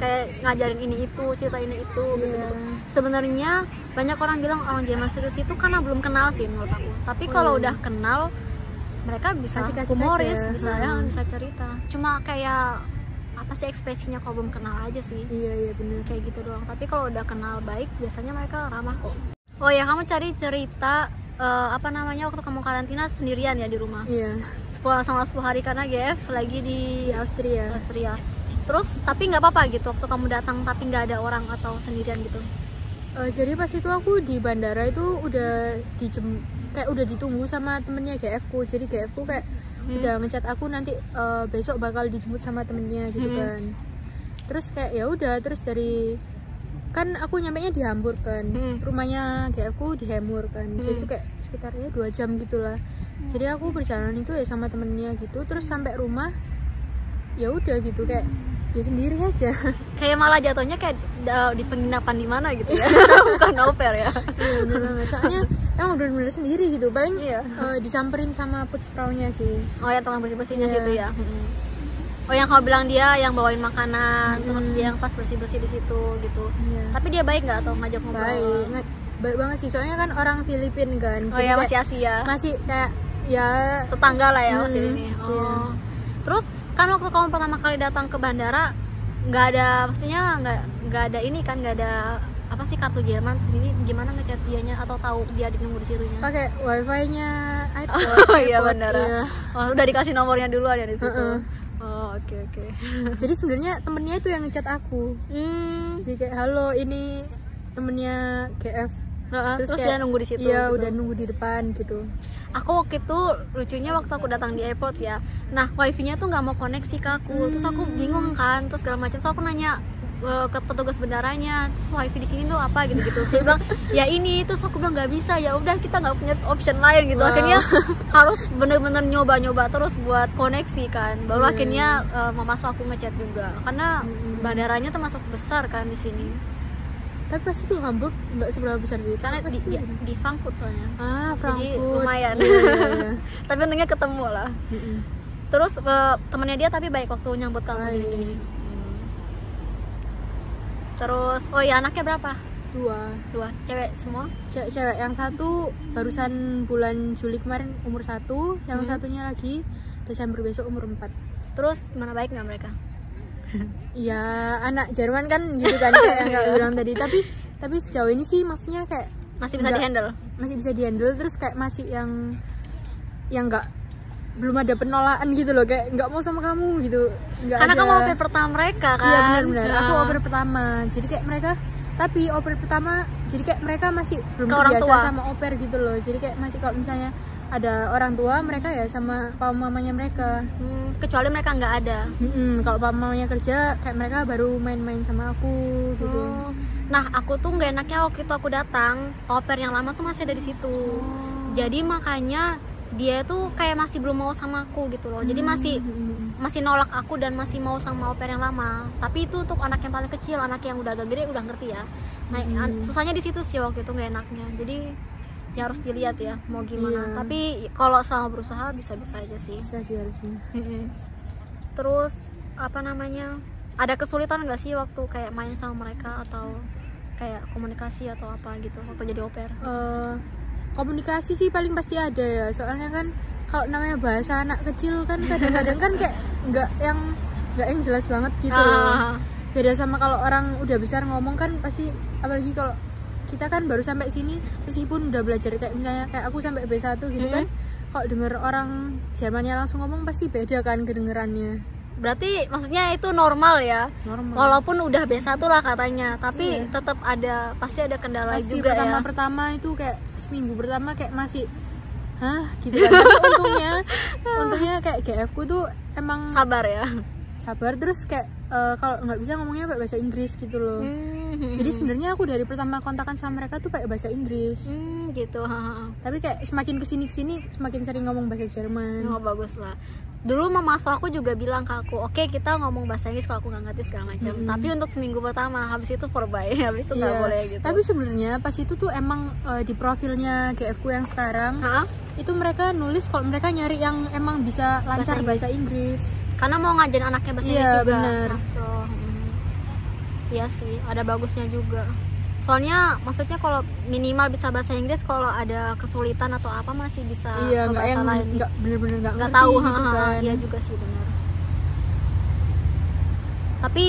kayak ngajarin ini itu, cerita ini itu gitu. Sebenarnya banyak orang bilang orang Jerman serius itu karena belum kenal sih menurut aku. Tapi kalau udah kenal mereka bisa humoris, bisa cerita. Cuma kayak apa sih ekspresinya kalau belum kenal aja sih. Iya benar. Kayak gitu doang. Tapi kalau udah kenal baik biasanya mereka ramah kok. Oh ya, kamu cari cerita waktu kamu karantina sendirian ya di rumah? Iya. 10 hari karena GF lagi di Austria. Terus tapi nggak apa-apa gitu waktu kamu datang tapi nggak ada orang atau sendirian gitu? Jadi pas itu aku di bandara itu udah udah ditunggu sama temennya GF ku. Jadi GF ku kayak udah ngechat aku nanti besok bakal dijemput sama temennya gitu kan. Terus kayak ya udah, terus dari kan aku nyampenya di Hamburg kan, rumahnya GF ku di Hamburg kan, jadi itu kayak sekitar 2 jam gitulah. Jadi aku berjalan itu ya sama temennya gitu, terus sampai rumah ya udah gitu kayak ya sendiri aja. Kayak malah jatuhnya kayak di penginapan di mana gitu ya, bukan au pair ya. Iya bener banget, soalnya emang bener-bener sendiri gitu, paling disamperin sama putzfraunya sih. Oh ya, tukang bersih-bersihnya situ ya. Oh yang kau bilang dia yang bawain makanan, terus dia yang pas bersih-bersih di situ gitu. Tapi dia baik nggak atau ngajak ngobrol? Baik banget sih, soalnya kan orang Filipina kan. Oh ya, masih Asia. Masih kayak ya tetangga lah ya masih ini. Oh. Terus kan waktu kamu pertama kali datang ke bandara nggak ada, maksudnya nggak ada ini kan, nggak ada apa sih kartu Jerman, terus ini gimana ngechat dianya atau tahu dia nunggu di situnya? Pakai wifi-nya iPod. Oh iya bandara. Iya. Oh, udah dikasih nomornya dulu ada di situ. Oh oke. Jadi sebenarnya temennya itu yang ngechat aku. Jadi kayak halo ini temennya GF. Terus dia nunggu di situ. Iya gitu. Udah nunggu di depan gitu. Aku waktu itu lucunya waktu aku datang di airport ya. Nah wifi-nya tuh nggak mau koneksi ke aku. Terus aku bingung kan. Terus segala macam. So aku nanya ke petugas bendaranya, terus wifi di sini tuh apa gitu-gitu. Saya bilang ya ini, terus aku bilang nggak bisa, ya udah kita nggak punya option lain gitu. Akhirnya harus bener-bener nyoba-nyoba terus buat koneksi kan, baru akhirnya memasuk aku ngechat juga karena bandaranya termasuk besar kan di sini. Tapi pasti tuh Hamburg nggak seberapa besar sih, Karena di Frankfurt soalnya. Frankfurt. Jadi lumayan. Tapi untungnya ketemu lah. Terus temennya dia tapi baik waktu nyambut kamu gini-gini. Terus oh ya, anaknya berapa? Dua. Cewek semua? Cewek. Yang satu barusan bulan Juli kemarin umur 1, yang satunya lagi Desember besok umur 4. Terus mana baik nggak mereka? Ya anak Jerman kan gitu kan, kayak yang bilang tadi. Tapi sejauh ini sih maksudnya kayak masih bisa dihandle. Masih bisa dihandle, terus kayak masih yang nggak, belum ada penolakan gitu loh, kayak nggak mau sama kamu gitu. Karena kamu au pair pertama mereka kan. Iya benar. Aku au pair pertama, jadi kayak mereka, tapi au pair pertama jadi kayak mereka masih belum terbiasa sama au pair gitu loh. Jadi kayak masih kalau misalnya ada orang tua mereka ya sama papa mamanya mereka. Kecuali mereka nggak ada. Kalau papa mamanya kerja, kayak mereka baru main-main sama aku gitu. Nah aku tuh nggak enaknya waktu itu aku datang, au pair yang lama tuh masih ada di situ. Jadi makanya dia tuh kayak masih belum mau sama aku gitu loh. Jadi masih nolak aku dan masih mau sama au pair yang lama. Tapi itu untuk anak yang paling kecil, anak yang udah agak gede udah ngerti ya. Nah, susahnya di situ sih waktu itu, nggak enaknya. Jadi ya harus dilihat ya mau gimana. Tapi kalau selama berusaha bisa-bisa aja sih. Bisa sih harusnya. Terus apa namanya? Ada kesulitan nggak sih waktu kayak main sama mereka atau kayak komunikasi atau apa gitu waktu jadi au pair? Komunikasi sih paling pasti ada ya, soalnya kan kalau namanya bahasa anak kecil kan kadang-kadang kan kayak nggak yang jelas banget gitu loh. Beda sama kalau orang udah besar ngomong kan pasti, apalagi kalau kita kan baru sampai sini meskipun udah belajar, kayak misalnya kayak aku sampai B1 gitu kan, kalau denger orang Jermannya langsung ngomong pasti beda kan kedengerannya. Berarti maksudnya itu normal ya? Normal. Walaupun udah B1 lah katanya, tapi tetap pasti ada kendala pasti juga ya. Pertama itu kayak seminggu pertama kayak masih gitu kan. Tapi untungnya kayak GF ku tuh emang sabar ya. Sabar, terus kayak kalau nggak bisa ngomongnya pakai bahasa Inggris gitu loh. Jadi sebenarnya aku dari pertama kontakan sama mereka tuh pakai bahasa Inggris. Gitu. Tapi kayak semakin kesini semakin sering ngomong bahasa Jerman. Oh bagus lah. Dulu mama aku juga bilang ke aku, oke, kita ngomong bahasa Inggris kalau aku nggak ngerti segala macam. Tapi untuk seminggu pertama, habis itu forbye, habis itu nggak boleh gitu. Tapi sebenarnya pas itu tuh emang di profilnya GF ku yang sekarang, itu mereka nulis kalau mereka nyari yang emang bisa lancar bahasa Inggris. Karena mau ngajarin anaknya bahasa Inggris juga. Bener. Iya sih, ada bagusnya juga. Soalnya maksudnya kalau minimal bisa bahasa Inggris, kalau ada kesulitan atau apa masih bisa ke bahasa lain. Nggak bener-bener nggak tahu gitu kan. Iya juga sih benar. Tapi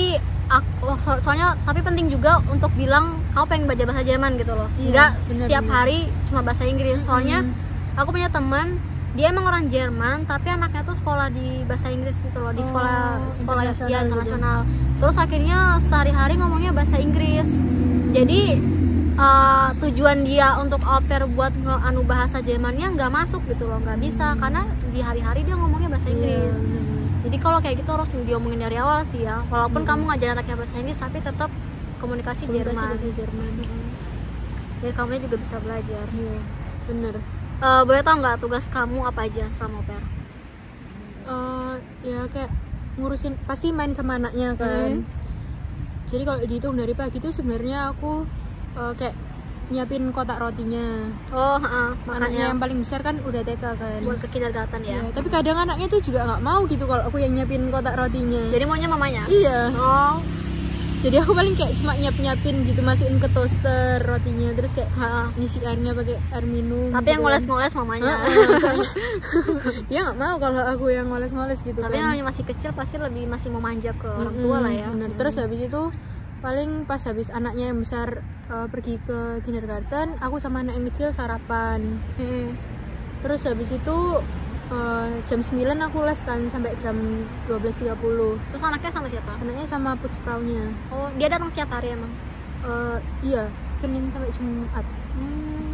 soalnya tapi penting juga untuk bilang kamu pengen belajar bahasa Jerman gitu loh. Nggak setiap hari cuma bahasa Inggris. Soalnya aku punya teman, dia emang orang Jerman tapi anaknya tuh sekolah di bahasa Inggris gitu loh, di sekolah internasional. Terus akhirnya sehari-hari ngomongnya bahasa Inggris. Jadi tujuan dia untuk au pair buat bahasa Jermannya nggak masuk gitu loh, nggak bisa karena di hari-hari dia ngomongnya bahasa Inggris. Jadi kalau kayak gitu harus diomongin dari awal sih ya. Walaupun kamu ngajarin anaknya bahasa Inggris, tapi tetap komunikasi Jerman. Biar kamu juga bisa belajar. Iya, bener. Boleh tau nggak tugas kamu apa aja selama au pair? Ya kayak ngurusin, pasti main sama anaknya kan. Jadi kalau dihitung dari pagi tuh sebenarnya aku kayak nyiapin kotak rotinya. Anaknya yang paling besar kan udah TK kan. Buat ke kindergarten ya. Tapi kadang anaknya tuh juga nggak mau gitu kalau aku yang nyiapin kotak rotinya. Jadi maunya mamanya? Iya. Jadi aku paling kayak cuma nyiapin gitu, masukin ke toaster rotinya, terus kayak ngisi airnya pakai air minum. Tapi gitu yang ngoles-ngoles mamanya. Dia nggak mau kalau aku yang ngoles-ngoles gitu. Tapi yang masih kecil pasti masih mau manja ke orang tua lah ya. Bener. Terus habis itu paling pas habis anaknya yang besar pergi ke kindergarten, aku sama anak yang kecil sarapan. Terus habis itu jam 9 aku les kan sampai jam 12.30. Terus anaknya sama siapa? Anaknya sama putzfraunya. Oh, dia datang setiap hari emang? Iya, Senin sampai Jumat.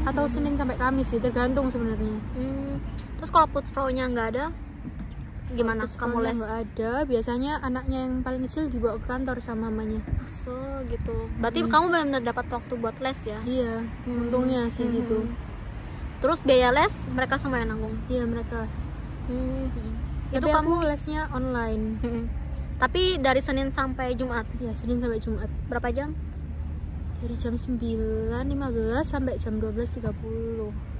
Atau Senin sampai Kamis sih, tergantung sebenarnya. Terus kalau putzfraunya nggak ada? gimana Terus kamu kalau les? nggak ada, biasanya anaknya yang paling kecil dibawa ke kantor sama mamanya. So gitu. Berarti kamu benar-benar dapat waktu buat les ya? Iya, untungnya sih gitu. Terus biaya les mereka semua yang nanggung? Iya, mereka. Itu Tapi kamu aku lesnya online. Tapi dari Senin sampai Jumat? Ya, Senin sampai Jumat. Berapa jam? Dari jam 9.15 sampai jam 12.30.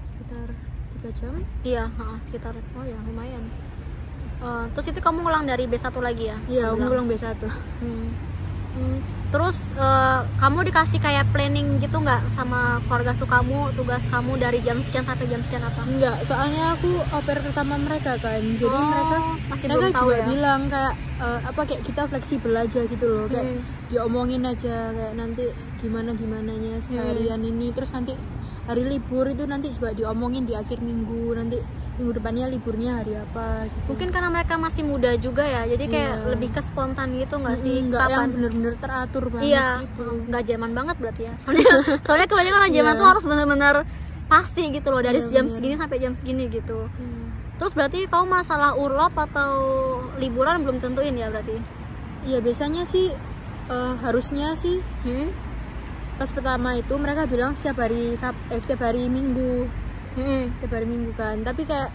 Sekitar 3 jam. Iya, sekitar. Oh ya, lumayan. Terus itu kamu ngulang dari B1 lagi ya? Iya, aku ngulang B1. Terus kamu dikasih kayak planning gitu nggak sama keluarga kamu, tugas kamu dari jam sekian sampai jam sekian apa? Enggak, soalnya aku au pair pertama mereka kan. Jadi mereka belum tahu juga ya? bilang kayak kayak kita fleksibel aja gitu loh. Kayak diomongin aja kayak nanti gimananya seharian ini, terus nanti hari libur itu nanti juga diomongin di akhir minggu, nanti minggu depannya liburnya hari apa gitu. Mungkin karena mereka masih muda juga ya, jadi kayak lebih ke spontan gitu nggak sih? Enggak yang bener-bener teratur banget gitu. Nggak zaman banget berarti ya. Soalnya kebanyakan orang zaman tuh harus bener-bener pasti gitu loh, dari jam segini sampai jam segini gitu. Terus berarti kamu masalah urlop atau liburan belum tentuin ya berarti? Iya, biasanya sih harusnya sih pas pertama itu mereka bilang setiap hari Minggu. Setiap hari Minggu kan, tapi kayak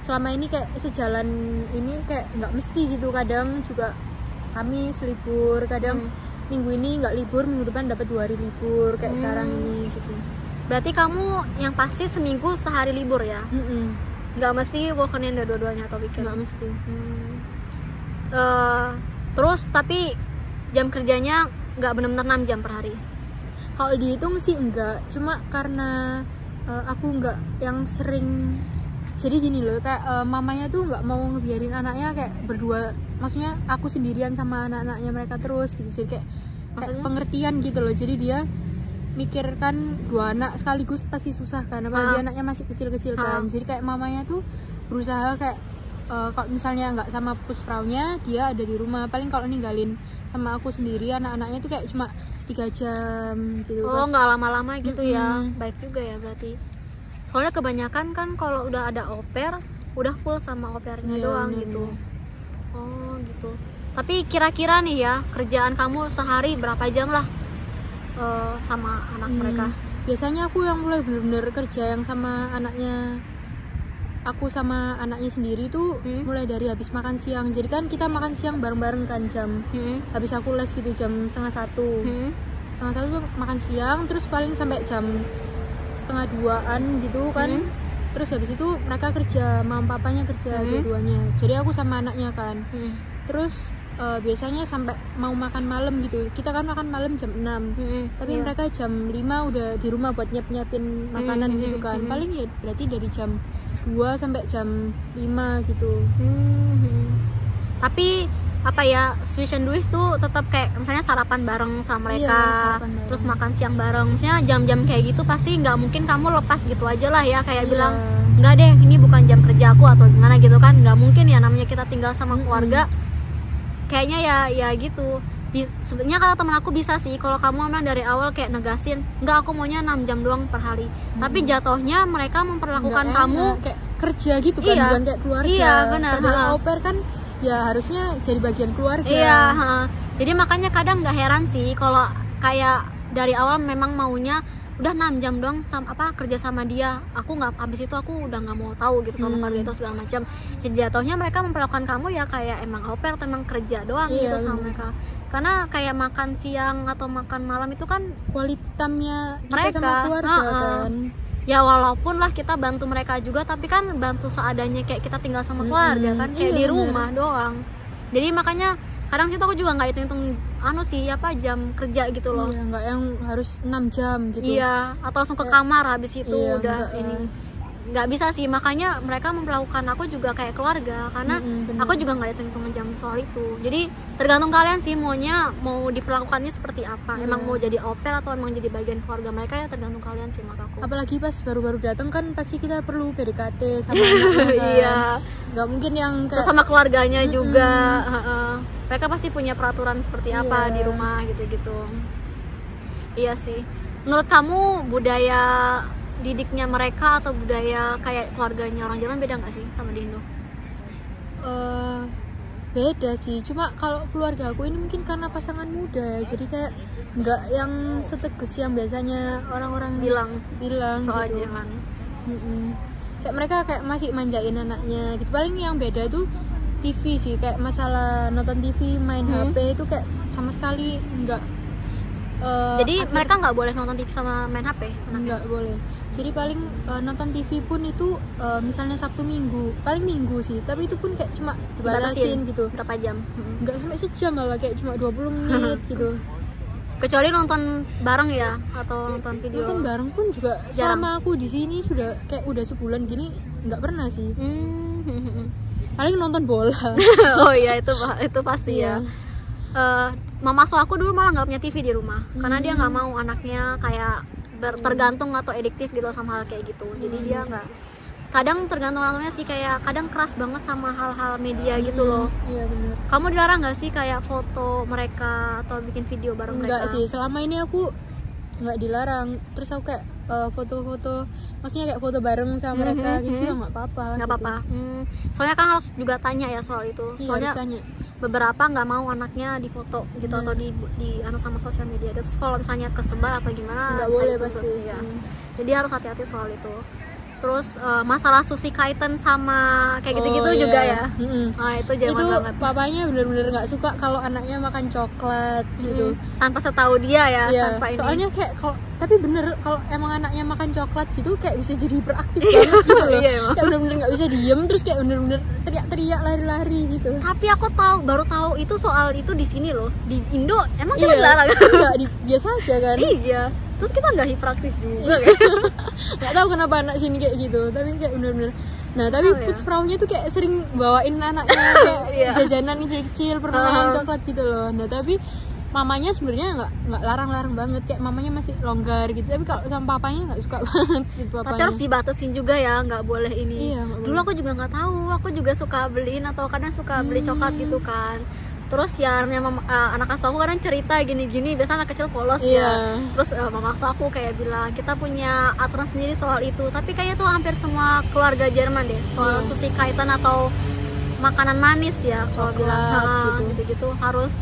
selama ini kayak sejalan ini kayak nggak mesti gitu. Kadang juga kami selibur, kadang minggu ini nggak libur, minggu depan dapat 2 hari libur kayak sekarang ini gitu. Berarti kamu yang pasti seminggu sehari libur ya? Nggak mesti weekend dua-duanya atau weekend? Nggak mesti. Terus tapi jam kerjanya nggak benar-benar 6 jam per hari? Kalau dihitung sih enggak, cuma karena aku nggak yang sering. Jadi gini loh, kayak mamanya tuh nggak mau ngebiarin anaknya kayak berdua, maksudnya aku sendirian sama anak-anaknya mereka terus gitu. Jadi kayak pengertian gitu loh. Jadi dia mikirkan 2 anak sekaligus pasti susah kan, apalagi anaknya masih kecil-kecil kan. Jadi kayak mamanya tuh berusaha kayak kalau misalnya nggak sama pusfraunya, dia ada di rumah. Paling kalau ninggalin sama aku sendiri, anak-anaknya tuh kayak cuma 3 jam gitu. Oh, nggak lama-lama gitu ya. Baik juga ya berarti. Soalnya kebanyakan kan kalau udah ada au pair, udah full sama au pairnya doang gitu. Oh gitu. Tapi kira-kira nih ya, kerjaan kamu sehari berapa jam lah sama anak mereka? Biasanya aku yang mulai bener-bener kerja yang sama anaknya, aku sama anaknya sendiri tuh mulai dari habis makan siang. Jadi kan kita makan siang bareng-bareng kan jam habis aku les gitu jam 12:30. 12:30 tuh makan siang, terus paling sampai jam 1:30-an gitu kan. Terus habis itu mereka kerja, mama papanya kerja dua-duanya. Jadi aku sama anaknya kan. Terus biasanya sampai mau makan malam gitu. Kita kan makan malam jam 6. Tapi mereka jam 5 udah di rumah buat nyiapin makanan gitu kan. Paling ya berarti dari jam 2 sampai jam 5 gitu. Tapi apa ya, Swiss and Duis tuh tetap kayak misalnya sarapan bareng sama mereka, terus makan siang bareng. Maksudnya jam-jam kayak gitu pasti nggak mungkin kamu lepas gitu aja lah ya, kayak bilang nggak deh ini bukan jam kerja aku atau gimana gitu kan. Nggak mungkin ya, namanya kita tinggal sama keluarga. Kayaknya ya gitu. Sebenarnya kata temen aku bisa sih kalau kamu memang dari awal kayak negasin nggak, aku maunya 6 jam doang per hari. Tapi jatuhnya mereka memperlakukan kamu kayak kerja gitu kan, bukan kayak keluarga. Iya benar. Padahal au pair kan ya harusnya jadi bagian keluarga. Iya. Jadi makanya kadang nggak heran sih kalau kayak dari awal memang maunya udah 6 jam doang kerja sama dia. Aku nggak, habis itu aku udah nggak mau tahu gitu sama keluarga itu segala macam. Jadi jatuhnya mereka memperlakukan kamu ya kayak emang au pair, emang kerja doang gitu sama mereka. Karena kayak makan siang atau makan malam itu kan quality time-nya mereka sama keluarga kan. Ya walaupun lah kita bantu mereka juga, tapi kan bantu seadanya kayak kita tinggal sama keluarga kan, kayak di rumah doang. Jadi makanya kadang situ aku juga nggak hitung-hitung jam kerja gitu loh. Iya, nggak yang harus 6 jam gitu. Iya, atau langsung ke kamar habis itu udah nggak bisa sih. Makanya mereka memperlakukan aku juga kayak keluarga, karena aku juga nggak hitung-hitung jam soal itu. Jadi tergantung kalian sih maunya mau diperlakukannya seperti apa. Emang mau jadi au pair atau emang jadi bagian keluarga mereka, ya tergantung kalian sih menurut aku. Apalagi pas baru-baru datang kan pasti kita perlu PDKT sama anaknya kan. Iya, nggak mungkin yang kayak sama keluarganya juga. Mereka pasti punya peraturan seperti apa di rumah gitu-gitu. Iya sih. Menurut kamu budaya didiknya mereka atau budaya kayak keluarganya orang Jerman beda nggak sih sama di Indo? beda sih, cuma kalau keluarga aku ini mungkin karena pasangan muda, jadi kayak nggak yang setegas yang biasanya orang-orang bilang soal gitu. Jerman. Kayak mereka kayak masih manjain anaknya gitu. Paling yang beda tuh TV sih, kayak masalah nonton TV, main HP itu kayak sama sekali nggak. Jadi mereka nggak boleh nonton TV sama main HP? Nggak boleh. Jadi paling nonton TV pun itu misalnya Sabtu Minggu, paling Minggu sih, tapi itu pun kayak cuma dibatasin gitu. Berapa jam? Nggak sampai sejam malah, kayak cuma 20 menit gitu. Kecuali nonton bareng ya, atau nonton video? Nonton bareng pun juga jarang. Sama aku di sini sudah kayak udah sebulan gini nggak pernah sih. Paling nonton bola. Oh iya, itu pasti ya. Mama so aku dulu malah nggak punya TV di rumah, karena dia nggak mau anaknya kayak tergantung atau ediktif gitu sama hal kayak gitu. Jadi dia nggak, kadang tergantung orang tuanya sih, kayak kadang keras banget sama hal-hal media gitu loh. Iya benar. Kamu dilarang nggak sih kayak foto mereka atau bikin video bareng mereka? Enggak sih, selama ini aku nggak dilarang. Terus aku kayak foto-foto, maksudnya kayak foto bareng sama mereka gitu ya nggak apa-apa. Nggak apa-apa. Soalnya kan harus juga tanya ya soal itu. Iya, Soalnya tanya. Beberapa nggak mau anaknya difoto gitu atau di anu sama sosial media. Terus kalau misalnya kesebar atau gimana nggak bisa boleh ditutup, pasti ya. Jadi harus hati-hati soal itu. Terus masalah Susi Kaiten sama kayak gitu-gitu juga ya. Nah, itu Jerman banget. Papanya bener-bener nggak suka kalau anaknya makan coklat gitu. Tanpa setahu dia ya. Iya, Tanpa ini. soalnya kayak tapi bener kalau emang anaknya makan coklat gitu kayak bisa jadi beraktif banget gitu loh. Iya, kayak bener-bener nggak bisa diem, terus kayak bener-bener teriak-teriak lari-lari gitu. Tapi aku baru tahu itu soal itu di sini loh. Di Indo emang kita dilarang? Enggak, biasa aja kan. Iya. Terus kita nggak hiperaktif juga kan? Nggak tahu kenapa anak sini kayak gitu, tapi kayak bener-bener. Nah tapi putzfraunya tuh kayak sering bawain anaknya kayak jajanan kecil-kecil, permainan coklat gitu loh. Nah tapi mamanya sebenarnya nggak larang-larang banget, kayak mamanya masih longgar gitu. Tapi kalau sama papanya nggak suka banget gitu papanya. Tapi harus dibatasin juga ya, nggak boleh ini. Iya, dulu aku juga nggak tahu, aku juga suka beliin atau kadang suka beli coklat gitu kan. Terus ya anak asuh aku kadang cerita gini-gini, biasanya anak kecil polos ya. Terus mama asuh aku kayak bilang kita punya aturan sendiri soal itu. Tapi kayaknya tuh hampir semua keluarga Jerman deh soal Susi Kaiten atau makanan manis ya, kalau bilang gitu harus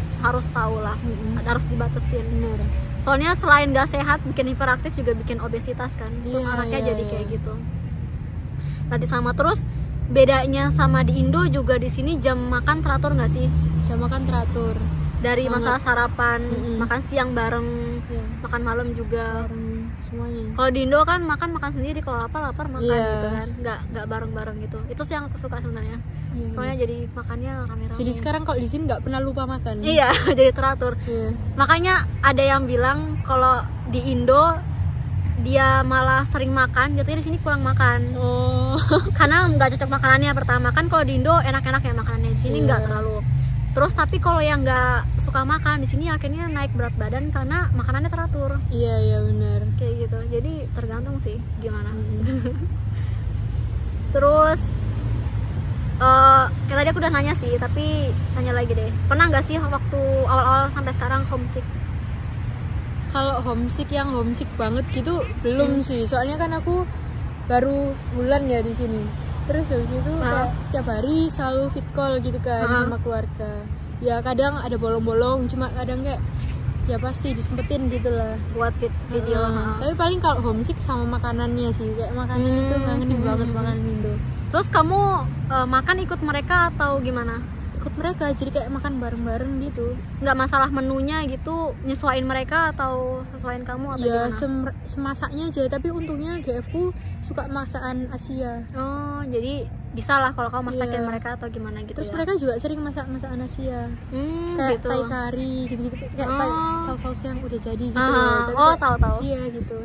tahu lah, harus dibatasin. Bener. Soalnya selain gak sehat, bikin hiperaktif juga bikin obesitas kan. Terus anaknya jadi kayak gitu. Nanti sama terus bedanya sama di Indo juga, di sini jam makan teratur nggak sih? Jam makan teratur. Dari masalah sarapan, makan siang bareng, makan malam juga. Semuanya. Kalau di Indo kan makan sendiri, kalau lapar makan gitu kan, nggak bareng gitu. Itu sih yang aku suka sebenarnya. Soalnya jadi makannya rame-rame. Jadi sekarang kalau di sini nggak pernah lupa makan. Iya, jadi teratur. Makanya ada yang bilang kalau di Indo dia malah sering makan, jatuhnya di sini kurang makan. Karena nggak cocok makanannya. Pertama kan kalau di Indo enak-enak ya makanannya, di sini nggak terlalu. Terus tapi kalau yang nggak suka makan di sini akhirnya naik berat badan karena makanannya teratur. Iya benar. Kayak gitu. Jadi tergantung sih gimana. Terus kayak tadi aku udah nanya sih, tapi tanya lagi deh. Pernah nggak sih waktu awal-awal sampai sekarang homesick? Kalau homesick yang homesick banget gitu belum sih. Soalnya kan aku baru sebulan ya di sini. Terus habis itu kayak setiap hari selalu fit call gitu kan sama keluarga. Ya kadang ada bolong-bolong, cuma kadang kayak ya pasti disempetin gitu lah buat video. Tapi paling kalau homesick sama makanannya sih, kayak makanan itu ngangenin banget makanan Indo. Terus kamu makan ikut mereka atau gimana? Ikut mereka, jadi kayak makan bareng-bareng gitu. Nggak masalah menunya gitu, nyesuaiin mereka atau sesuaiin kamu atau ya, gimana? Semasaknya aja, tapi untungnya GF ku suka masakan Asia. Oh, jadi bisa lah kalau kamu masakin mereka atau gimana gitu. Terus ya? mereka juga sering masak masakan Asia. Kayak gitu. Thai curry gitu-gitu, kayak saus-saus yang udah jadi gitu. Tahu-tahu. Iya gitu.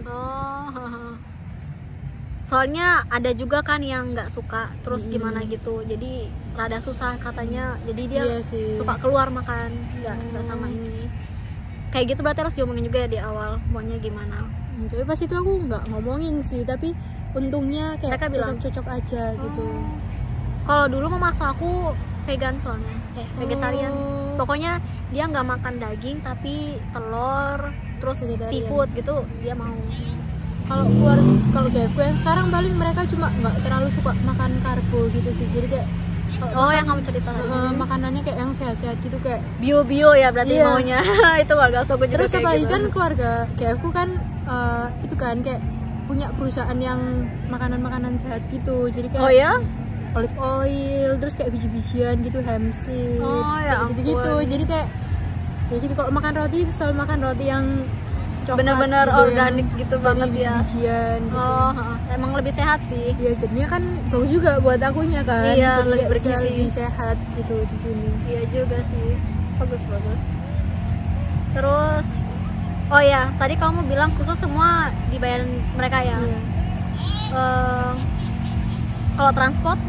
Soalnya ada juga kan yang nggak suka, terus gimana gitu, jadi rada susah katanya, jadi dia suka keluar makan, nggak sama ini. Kayak gitu berarti harus diomongin juga ya di awal maunya gimana. Tapi pas itu aku nggak ngomongin sih, tapi untungnya kayak cocok-cocok aja gitu. Kalau dulu mama aku vegan soalnya, vegetarian. Pokoknya dia nggak makan daging tapi telur, terus seafood gitu dia mau. Kalau GFku yang sekarang paling mereka cuma nggak terlalu suka makan karbo gitu sih, jadi kayak Oh, yang kamu cerita tadi. Makanannya kayak yang sehat-sehat gitu, kayak Bio-bio ya berarti Iya. maunya. Itu keluarga aku juga terus kayak apalagi gitu. kan keluarga kayak aku kan itu kan kayak punya perusahaan yang makanan-makanan sehat gitu, jadi kayak Oh ya? olive oil, terus kayak biji-bijian gitu, hemp seed, Oh, ya kayak gitu-gitu. ampun. Jadi kayak ya gitu, kalau makan roti itu selalu makan roti yang coklat Bener-bener gitu, organik yang gitu dari banget ya. biji-bijian gitu. Oh, emang lebih sehat sih. Ya jadinya kan bagus juga buat akunya kan. Iya, Jadi lebih kayak bisa bergizi. lebih sehat gitu di sini. Iya juga sih. Bagus. Terus oh ya, tadi kamu bilang kursus semua dibayarin mereka ya. Iya. Kalau transport?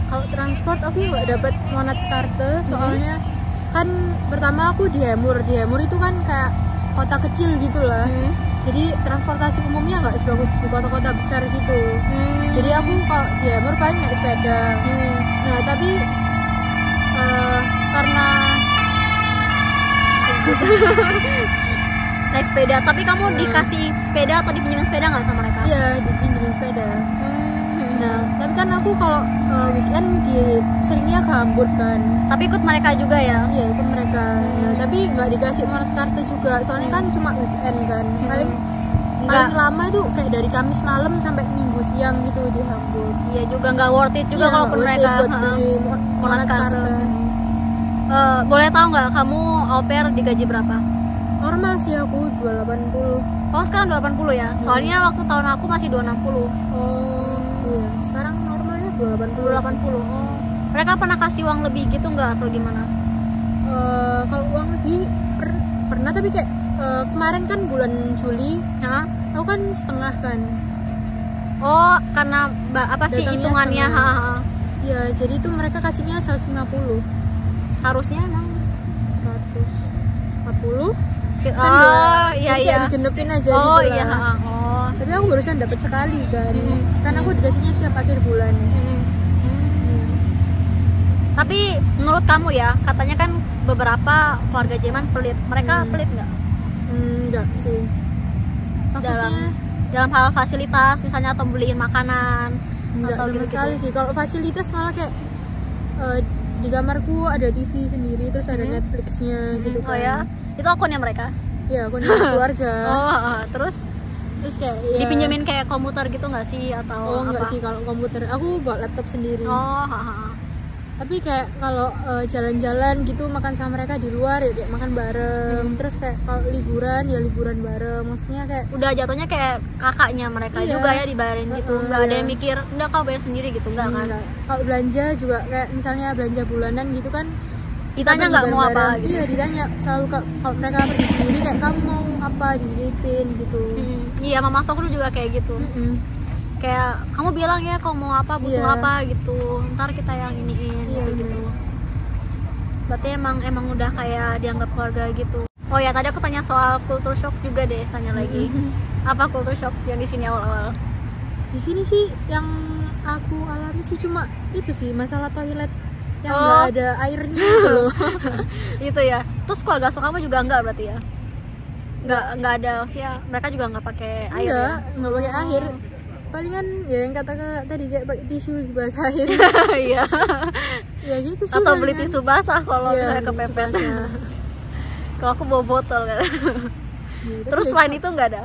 Kalau transport aku nggak dapat Monatskarte, soalnya kan pertama aku di Hemur itu kan kayak kota kecil gitu lah. Jadi transportasi umumnya nggak sebagus di kota-kota besar gitu. Jadi aku kalau di Hemur paling naik sepeda. Nah tapi karena Naik sepeda, tapi kamu dikasih sepeda atau dipinjemin sepeda nggak sama mereka? ya dipinjemin sepeda. Nah tapi kan aku kalau weekend seringnya ke Hamburg kan. Tapi ikut mereka juga ya? Iya ikut mereka. Nah, tapi nggak dikasih Monatskarte juga, soalnya kan cuma weekend kan. Paling lama itu kayak dari Kamis malam sampai Minggu siang gitu di Hamburg. Iya juga nggak worth it juga Iya, kalaupun nggak worth mereka it buat beli Monatskarte. Boleh tahu nggak kamu au pair digaji berapa? Normal sih aku 280. Oh sekarang 280 ya? Soalnya waktu tahun aku masih 260. Oh iya, sekarang normalnya 280. 280. Oh. Mereka pernah kasih uang lebih gitu nggak atau gimana? Kalau uang lebih pernah, tapi kayak kemarin kan bulan Juli, Hah? aku kan setengah kan. Oh karena apa sih Datangnya hitungannya? setengah. Ya jadi itu mereka kasihnya 150. Harusnya emang 140. Oh Kan iya jadi iya. kayak digenepin aja Oh gitu iya. lah. Oh. Tapi aku barusan dapat sekali kan. Kan aku dikasihnya setiap akhir bulan. Tapi menurut kamu ya, katanya kan beberapa keluarga Jerman pelit. Mereka pelit nggak? Enggak sih. Maksudnya Dalam hal fasilitas, misalnya atau beliin makanan enggak atau sama gitu-gitu? sekali sih. Kalau fasilitas malah kayak di kamarku ada TV sendiri, terus ada Netflixnya gitu kan. Oh ya, itu akunnya mereka? Ya aku keluarga. Terus kayak ya, dipinjemin kayak komputer gitu nggak sih atau enggak apa? sih, kalau komputer aku bawa laptop sendiri. Oh. Tapi kayak kalau jalan-jalan gitu makan sama mereka di luar ya kayak makan bareng. Terus kayak kalau liburan ya liburan bareng. Maksudnya kayak Udah jatuhnya kayak kakaknya mereka Iya. juga ya dibayarin gitu. Nggak ada Iya. yang mikir, enggak kau bayar sendiri gitu, enggak kan? enggak. Kalau belanja juga kayak misalnya belanja bulanan gitu kan, Ditanya kita nggak pergi mau apa bareng-bareng. gitu? Iya ditanya selalu, kalau mereka pergi sendiri kayak kamu mau apa dititipin gitu. Iya, mama aku dulu juga kayak gitu. Kayak kamu bilang ya kau mau apa, butuh Iya. apa gitu, ntar kita yang iniin Iya, gitu. Berarti emang udah kayak dianggap keluarga gitu. Oh ya, tadi aku tanya soal culture shock juga deh, tanya lagi. Apa culture shock yang di sini awal-awal? Di sini sih yang aku alami sih cuma itu sih, masalah toilet yang Oh. nggak ada airnya gitu loh. Itu ya. Terus keluarga so kamu juga enggak berarti ya? Enggak ada sih ya. Mereka juga enggak pakai air ya? nggak pakai air. Palingan ya yang kata tadi kayak pakai tisu dibasahin. Iya. Ya gitu sih. Atau beli palingan. tisu basah kalau Iya, misalnya beli tisu kepepet. basah. Kalau aku bawa botol kan. Ya, tapi Terus ya selain itu enggak ada?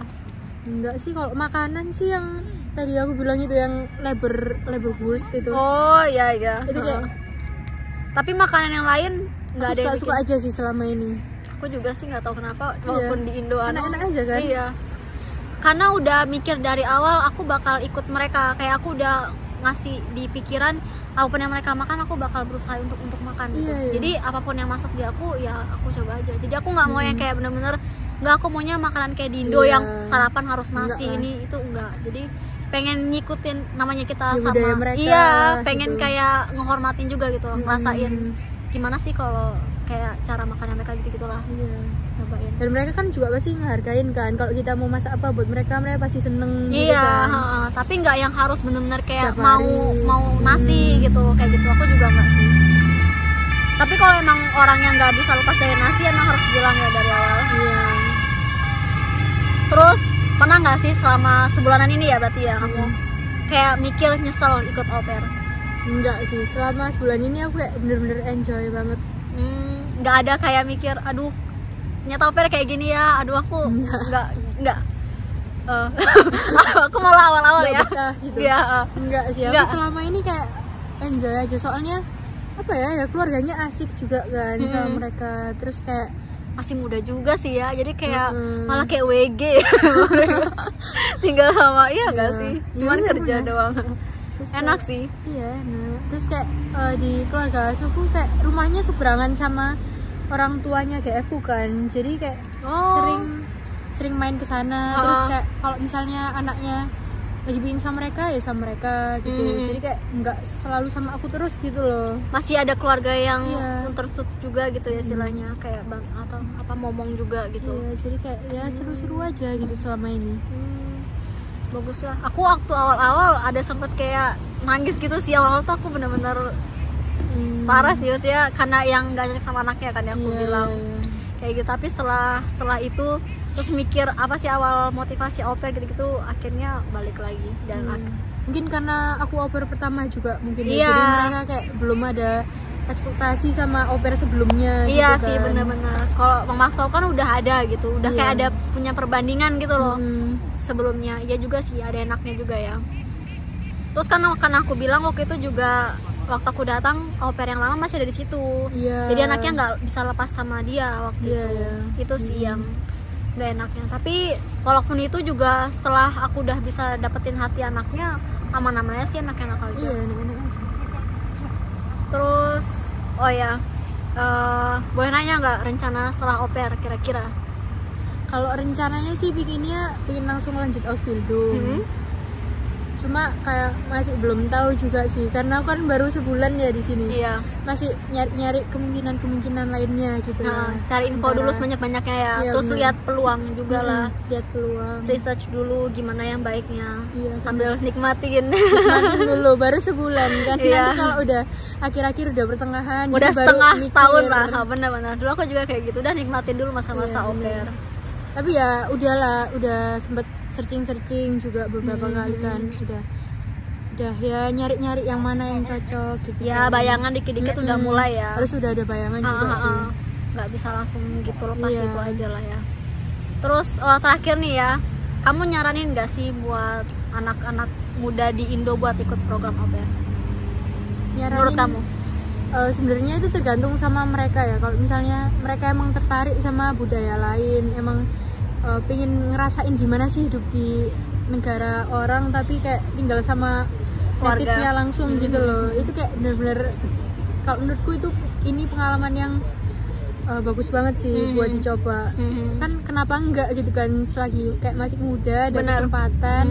enggak sih, kalau makanan sih yang tadi aku bilang itu yang Leberwurst itu. Oh iya iya. Itu kayak Tapi makanan yang lain nggak ada yang suka bikin. aja sih selama ini. Aku juga sih nggak tahu kenapa walaupun di Indo Enak-enak aja kan? Iya. Karena udah mikir dari awal aku bakal ikut mereka. Kayak aku udah ngasih di pikiran apapun yang mereka makan aku bakal berusaha untuk makan gitu. Iya, iya. Jadi apapun yang masuk di aku ya aku coba aja. Jadi aku nggak mau yang kayak bener-bener nggak, aku maunya makanan kayak di Indo Iya. yang sarapan harus nasi, Enggak lah. ini itu enggak. Jadi pengen ngikutin namanya kita Ya, sama budaya mereka, iya, pengen gitu. kayak ngehormatin juga gitu, ngerasain gimana sih kalau kayak cara makannya mereka gitu-gitulah, Iya. cobain. Dan mereka kan juga pasti ngehargain kan kalau kita mau masak apa buat mereka pasti seneng gitu Iya, kan. tapi nggak yang harus bener-bener kayak Setiap mau hari. nasi gitu, kayak gitu aku juga nggak sih. Tapi kalau emang orang yang nggak bisa lepas dari nasi emang harus bilang ya dari awal. Iya. Terus pernah nggak sih selama sebulanan ini ya berarti ya kamu kayak mikir nyesel ikut au pair? Enggak sih, selama sebulan ini aku kayak bener-bener enjoy banget. Nggak ada kayak mikir, aduh ternyata au pair kayak gini ya, aduh aku nggak aku malah awal-awal ya betah gitu. Ya, Enggak sih, aku selama ini kayak enjoy aja, soalnya apa ya keluarganya asik juga kan sama mereka, terus kayak masih muda juga sih ya, jadi kayak malah kayak WG tinggal sama nggak sih, cuman kerja doang. Terus enak kayak, sih iya. Nah terus kayak di keluarga asuhku kayak rumahnya seberangan sama orang tuanya GF ku kan, jadi kayak sering main ke sana. Terus kayak kalau misalnya anaknya lagi bikin sama mereka ya sama mereka gitu. Jadi kayak nggak selalu sama aku terus gitu loh. Masih ada keluarga yang unterstützt juga gitu ya istilahnya, kayak atau apa momong juga gitu. Iya, jadi kayak ya seru-seru aja gitu selama ini. Bagus lah. Aku waktu awal-awal ada sempet kayak nangis gitu sih, awal-awal tuh aku bener-bener parah sih ya, karena yang gak cocok sama anaknya kan yang aku bilang kayak gitu. Tapi setelah itu terus mikir apa sih awal motivasi au pair gitu-gitu, akhirnya balik lagi. Dan mungkin karena aku au pair pertama juga mungkin ya, jadi mereka kayak belum ada ekspektasi sama au pair sebelumnya. Iya gitu sih kan. bener-bener. Kalau memaksa kan udah ada gitu, udah kayak ada punya perbandingan gitu loh sebelumnya. Iya juga sih, ada enaknya juga ya. Terus karena aku bilang waktu itu juga waktu aku datang au pair yang lama masih ada di situ. Jadi anaknya nggak bisa lepas sama dia waktu itu. Itu sih yang nggak enaknya. Tapi walaupun itu juga setelah aku udah bisa dapetin hati anaknya, aman-aman aja sih, enak-enak aja. Iya, enak-enak aja. Terus boleh nanya nggak rencana setelah au pair kira-kira? Kalau rencananya sih pengen langsung lanjut Ausbildung. Cuma kayak masih belum tahu juga sih, karena kan baru sebulan ya di sini. Iya. Masih nyari kemungkinan lainnya gitu. Cari info dulu sebanyak-banyaknya ya. Terus lihat peluang juga lah. Lihat peluang. Research dulu gimana yang baiknya. Sambil nikmatin dulu, baru sebulan kan. Nanti kalau udah akhir-akhir udah pertengahan, udah gitu, setengah baru tahun lah. Benar-benar. Dulu aku juga kayak gitu. Udah nikmatin dulu masa-masa au pair. Tapi ya udah sempet searching juga beberapa kali kan, udah ya nyari yang mana yang cocok gitu ya kan. Bayangan dikit-dikit udah mulai ya, harus udah ada bayangan juga sih, nggak bisa langsung gitu lepas itu aja lah ya. Terus terakhir nih ya, kamu nyaranin nggak sih buat anak-anak muda di Indo buat ikut program au pair? Menurut kamu? Sebenarnya itu tergantung sama mereka ya. Kalau misalnya mereka emang tertarik sama budaya lain, emang pengen ngerasain gimana sih hidup di negara orang tapi kayak tinggal sama native-nya langsung gitu loh, itu kayak bener-bener kalau menurutku itu ini pengalaman yang bagus banget sih buat dicoba. Kan kenapa enggak gitu kan, selagi kayak masih muda ada kesempatan.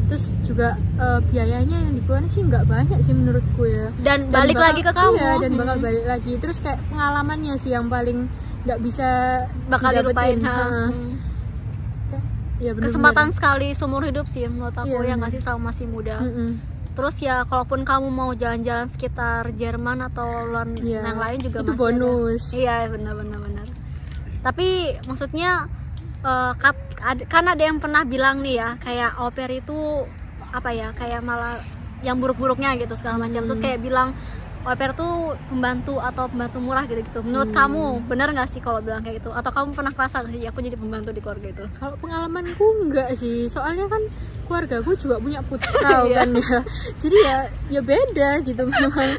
Terus juga biayanya yang dikeluarin sih nggak banyak sih menurutku ya, dan balik lagi ke kamu. Iya, dan bakal balik lagi. Terus kayak pengalamannya sih yang paling nggak bisa bakal dilupain. Ya, kesempatan sekali seumur hidup sih menurut aku, yang nggak sih selama masih muda. Terus ya kalaupun kamu mau jalan-jalan sekitar Jerman atau yang lain juga itu masih bonus. Iya benar. Tapi maksudnya kan ada yang pernah bilang nih ya, kayak au pair itu apa ya, kayak malah yang buruk-buruknya gitu segala macam. Terus kayak bilang au pair tuh pembantu murah gitu. Menurut kamu benar nggak sih kalau bilang kayak gitu? Atau kamu pernah kerasa nggak sih aku jadi pembantu di keluarga itu? Kalau pengalamanku enggak sih, soalnya kan keluargaku juga punya putra kan ya. Jadi ya beda gitu memang.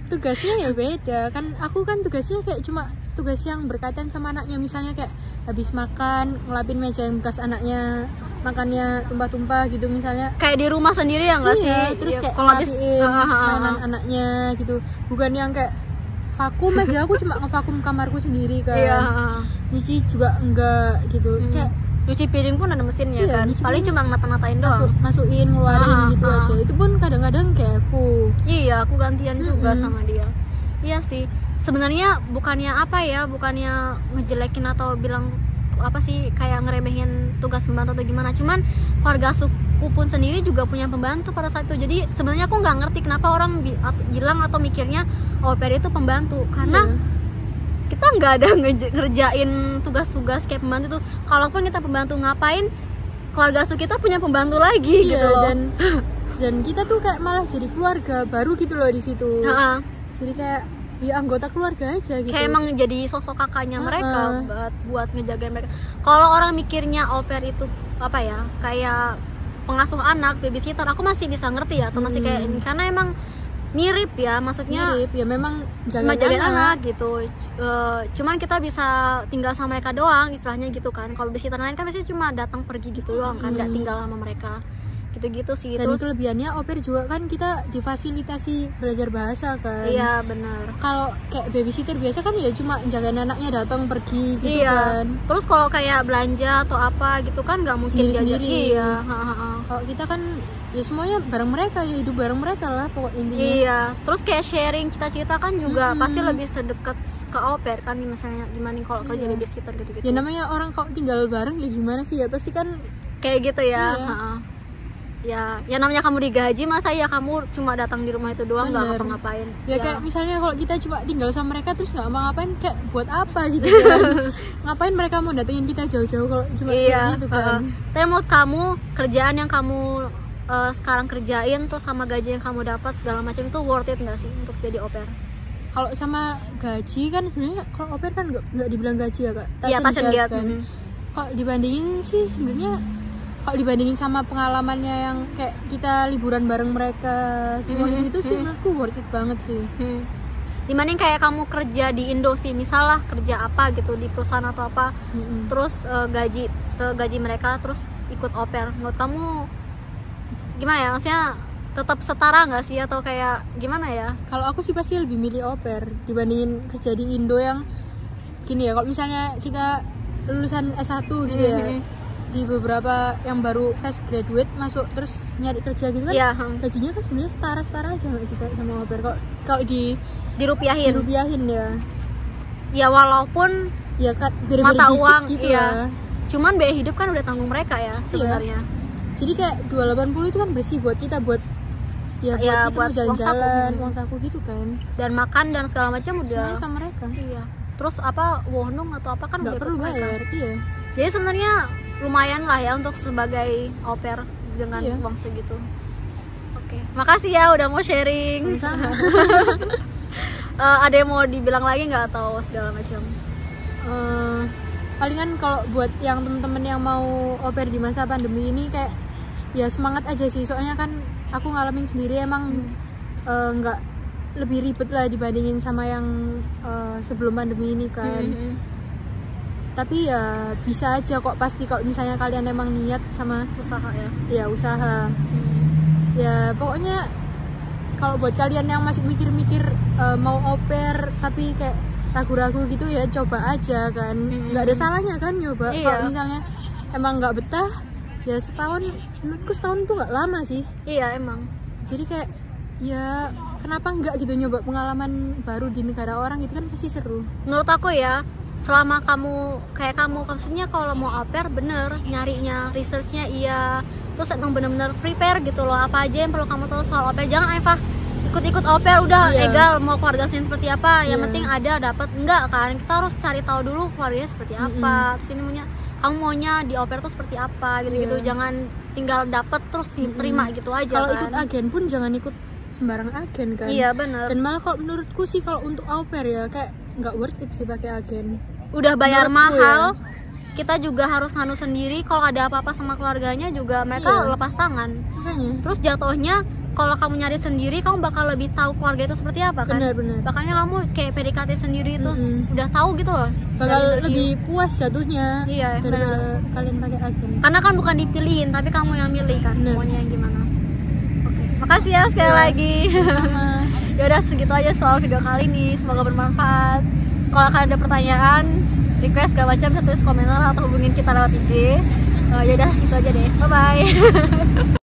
Tugasnya ya beda kan. Aku kan tugasnya kayak cuma tugas yang berkaitan sama anaknya, misalnya kayak habis makan ngelapin meja yang bekas anaknya makannya tumpah-tumpah gitu, misalnya kayak di rumah sendiri ya nggak sih? Terus kayak kalau habis mainan anaknya gitu, bukan yang kayak vakum aja. Aku cuma ngevakum kamarku sendiri kan. Nyuci juga enggak gitu. Kayak nyuci piring pun ada mesinnya kan, paling cuma nata-natain doang, masukin ngeluarin gitu aja. Itu pun kadang-kadang kayak aku gantian juga sama dia. Iya sih, sebenarnya bukannya ngejelekin atau bilang apa sih kayak ngeremehin tugas pembantu atau gimana, cuman keluarga suku pun sendiri juga punya pembantu pada saat itu. Jadi sebenarnya aku nggak ngerti kenapa orang bilang atau mikirnya au pair itu pembantu, karena kita nggak ada ngerjain tugas-tugas kayak pembantu tuh. Kalaupun kita pembantu ngapain, keluarga suku kita punya pembantu lagi gitu loh. Dan Dan kita tuh kayak malah jadi keluarga baru gitu loh di situ. Jadi kayak ya anggota keluarga aja gitu. Kayak emang jadi sosok kakaknya mereka buat ngejagain mereka. Kalau orang mikirnya au pair itu apa ya, kayak pengasuh anak, babysitter, aku masih bisa ngerti ya, atau masih kayak ini karena emang mirip ya, maksudnya mirip ya, memang jagain anak gitu. Cuman kita bisa tinggal sama mereka doang istilahnya gitu kan. Kalau babysitter lain kan biasanya cuma datang pergi gitu doang kan, nggak tinggal sama mereka gitu-gitu sih. Dan terus kelebihannya au pair juga kan kita difasilitasi belajar bahasa kan. Iya benar. Kalau kayak babysitter biasa kan ya cuma jagain anaknya datang pergi gitu kan. Terus kalau kayak belanja atau apa gitu kan nggak mungkin sendiri-sendiri. Iya. Kalau kita kan ya semuanya bareng mereka, ya hidup bareng mereka lah pokok intinya. Iya. Terus kayak sharing cita-cita kan juga pasti lebih sedekat ke au pair kan, misalnya gimana kalau kerja babysitter gitu-gitu. Ya namanya orang kalau tinggal bareng ya gimana sih ya, pasti kan kayak gitu ya. Ya namanya kamu digaji, masa ya kamu cuma datang di rumah itu doang nggak ngapa-ngapain ya kayak misalnya kalau kita cuma tinggal sama mereka terus nggak ngapa-ngapain, kayak buat apa gitu kan. Ngapain mereka mau datengin kita jauh-jauh kalau cuma gitu kan. Tapi menurut kamu kerjaan yang kamu sekarang kerjain terus sama gaji yang kamu dapat segala macam itu worth it nggak sih untuk jadi au pair? Kalau sama gaji kan sebenarnya kalau au pair kan nggak dibilang gaji ya kak. Iya, passion giat kan. Kalau dibandingin sih sebenarnya, kalau dibandingin sama pengalamannya yang kayak kita liburan bareng mereka semua itu sih menurutku worth it banget sih. Dibanding kayak kamu kerja di Indo sih, misalnya kerja apa gitu di perusahaan atau apa, terus segaji mereka terus ikut au pair, menurut kamu gimana ya, maksudnya tetap setara nggak sih atau kayak gimana ya? Kalau aku sih pasti lebih milih au pair dibandingin kerja di Indo yang gini ya. Kalau misalnya kita lulusan S1 gitu ya, di beberapa yang baru fresh graduate masuk terus nyari kerja gitu kan, gajinya kan sebenarnya setara aja nggak sih sama au pair kalau dirupiahin ya walaupun ya kan mata uang gitu ya. Cuman biaya hidup kan udah tanggung mereka ya sebenarnya. Jadi kayak 280 itu kan bersih buat kita, buat kita buat jalan-jalan, uang saku gitu kan, dan makan dan segala macam udah semuanya sama mereka. Terus apa wohnung atau apa kan nggak perlu bayar. Jadi sebenarnya lumayan lah ya untuk sebagai au pair dengan uang segitu. Oke. Makasih ya udah mau sharing. Sama. Ada yang mau dibilang lagi nggak atau segala macam? Palingan kalau buat yang temen-temen yang mau au pair di masa pandemi ini kayak ya semangat aja sih, soalnya kan aku ngalamin sendiri emang nggak lebih ribet lah dibandingin sama yang sebelum pandemi ini kan. Tapi ya bisa aja kok, pasti kalau misalnya kalian emang niat sama usaha usaha. Ya pokoknya kalau buat kalian yang masih mikir-mikir mau au pair tapi kayak ragu-ragu gitu ya, coba aja kan, nggak ada salahnya kan nyoba. Kalau misalnya emang nggak betah ya menurutku setahun tuh nggak lama sih. Iya emang. Jadi kayak ya kenapa nggak gitu nyoba pengalaman baru di negara orang gitu kan, pasti seru. Menurut aku ya, selama kamu maksudnya kalau mau au pair bener nyarinya, researchnya terus emang bener-bener prepare gitu loh, apa aja yang perlu kamu tahu soal au pair. Jangan Eva ikut au pair udah egal mau keluarganya seperti apa, yang penting ada dapat, enggak kan, kita harus cari tahu dulu keluarganya seperti apa, terus ini kamu maunya di au pair tuh seperti apa gitu-gitu. Jangan tinggal dapat terus diterima gitu aja. Kalau kan ikut agen pun jangan ikut sembarang agen kan. Iya bener. Dan malah kalau menurutku sih kalau untuk au pair ya kayak nggak worth it sih pakai agen. Udah bayar mahal, kita juga harus nganu sendiri. Kalau ada apa-apa sama keluarganya juga mereka lepas tangan. Terus jatuhnya kalau kamu nyari sendiri, kamu bakal lebih tahu keluarga itu seperti apa kan. Bener. Makanya kamu kayak PDKT sendiri terus udah tahu gitu loh, bakal lebih puas jatuhnya. Iya daripada kalian pakai agen, karena kan bukan dipilihin tapi kamu yang milih kan maunya yang gimana. Oke, makasih ya sekali lagi. Sama. Ya udah segitu aja soal video kali ini, semoga bermanfaat. Kalau kalian ada pertanyaan, request segala macam, bisa tulis komentar atau hubungin kita lewat IG. Ya udah gitu aja deh, bye bye.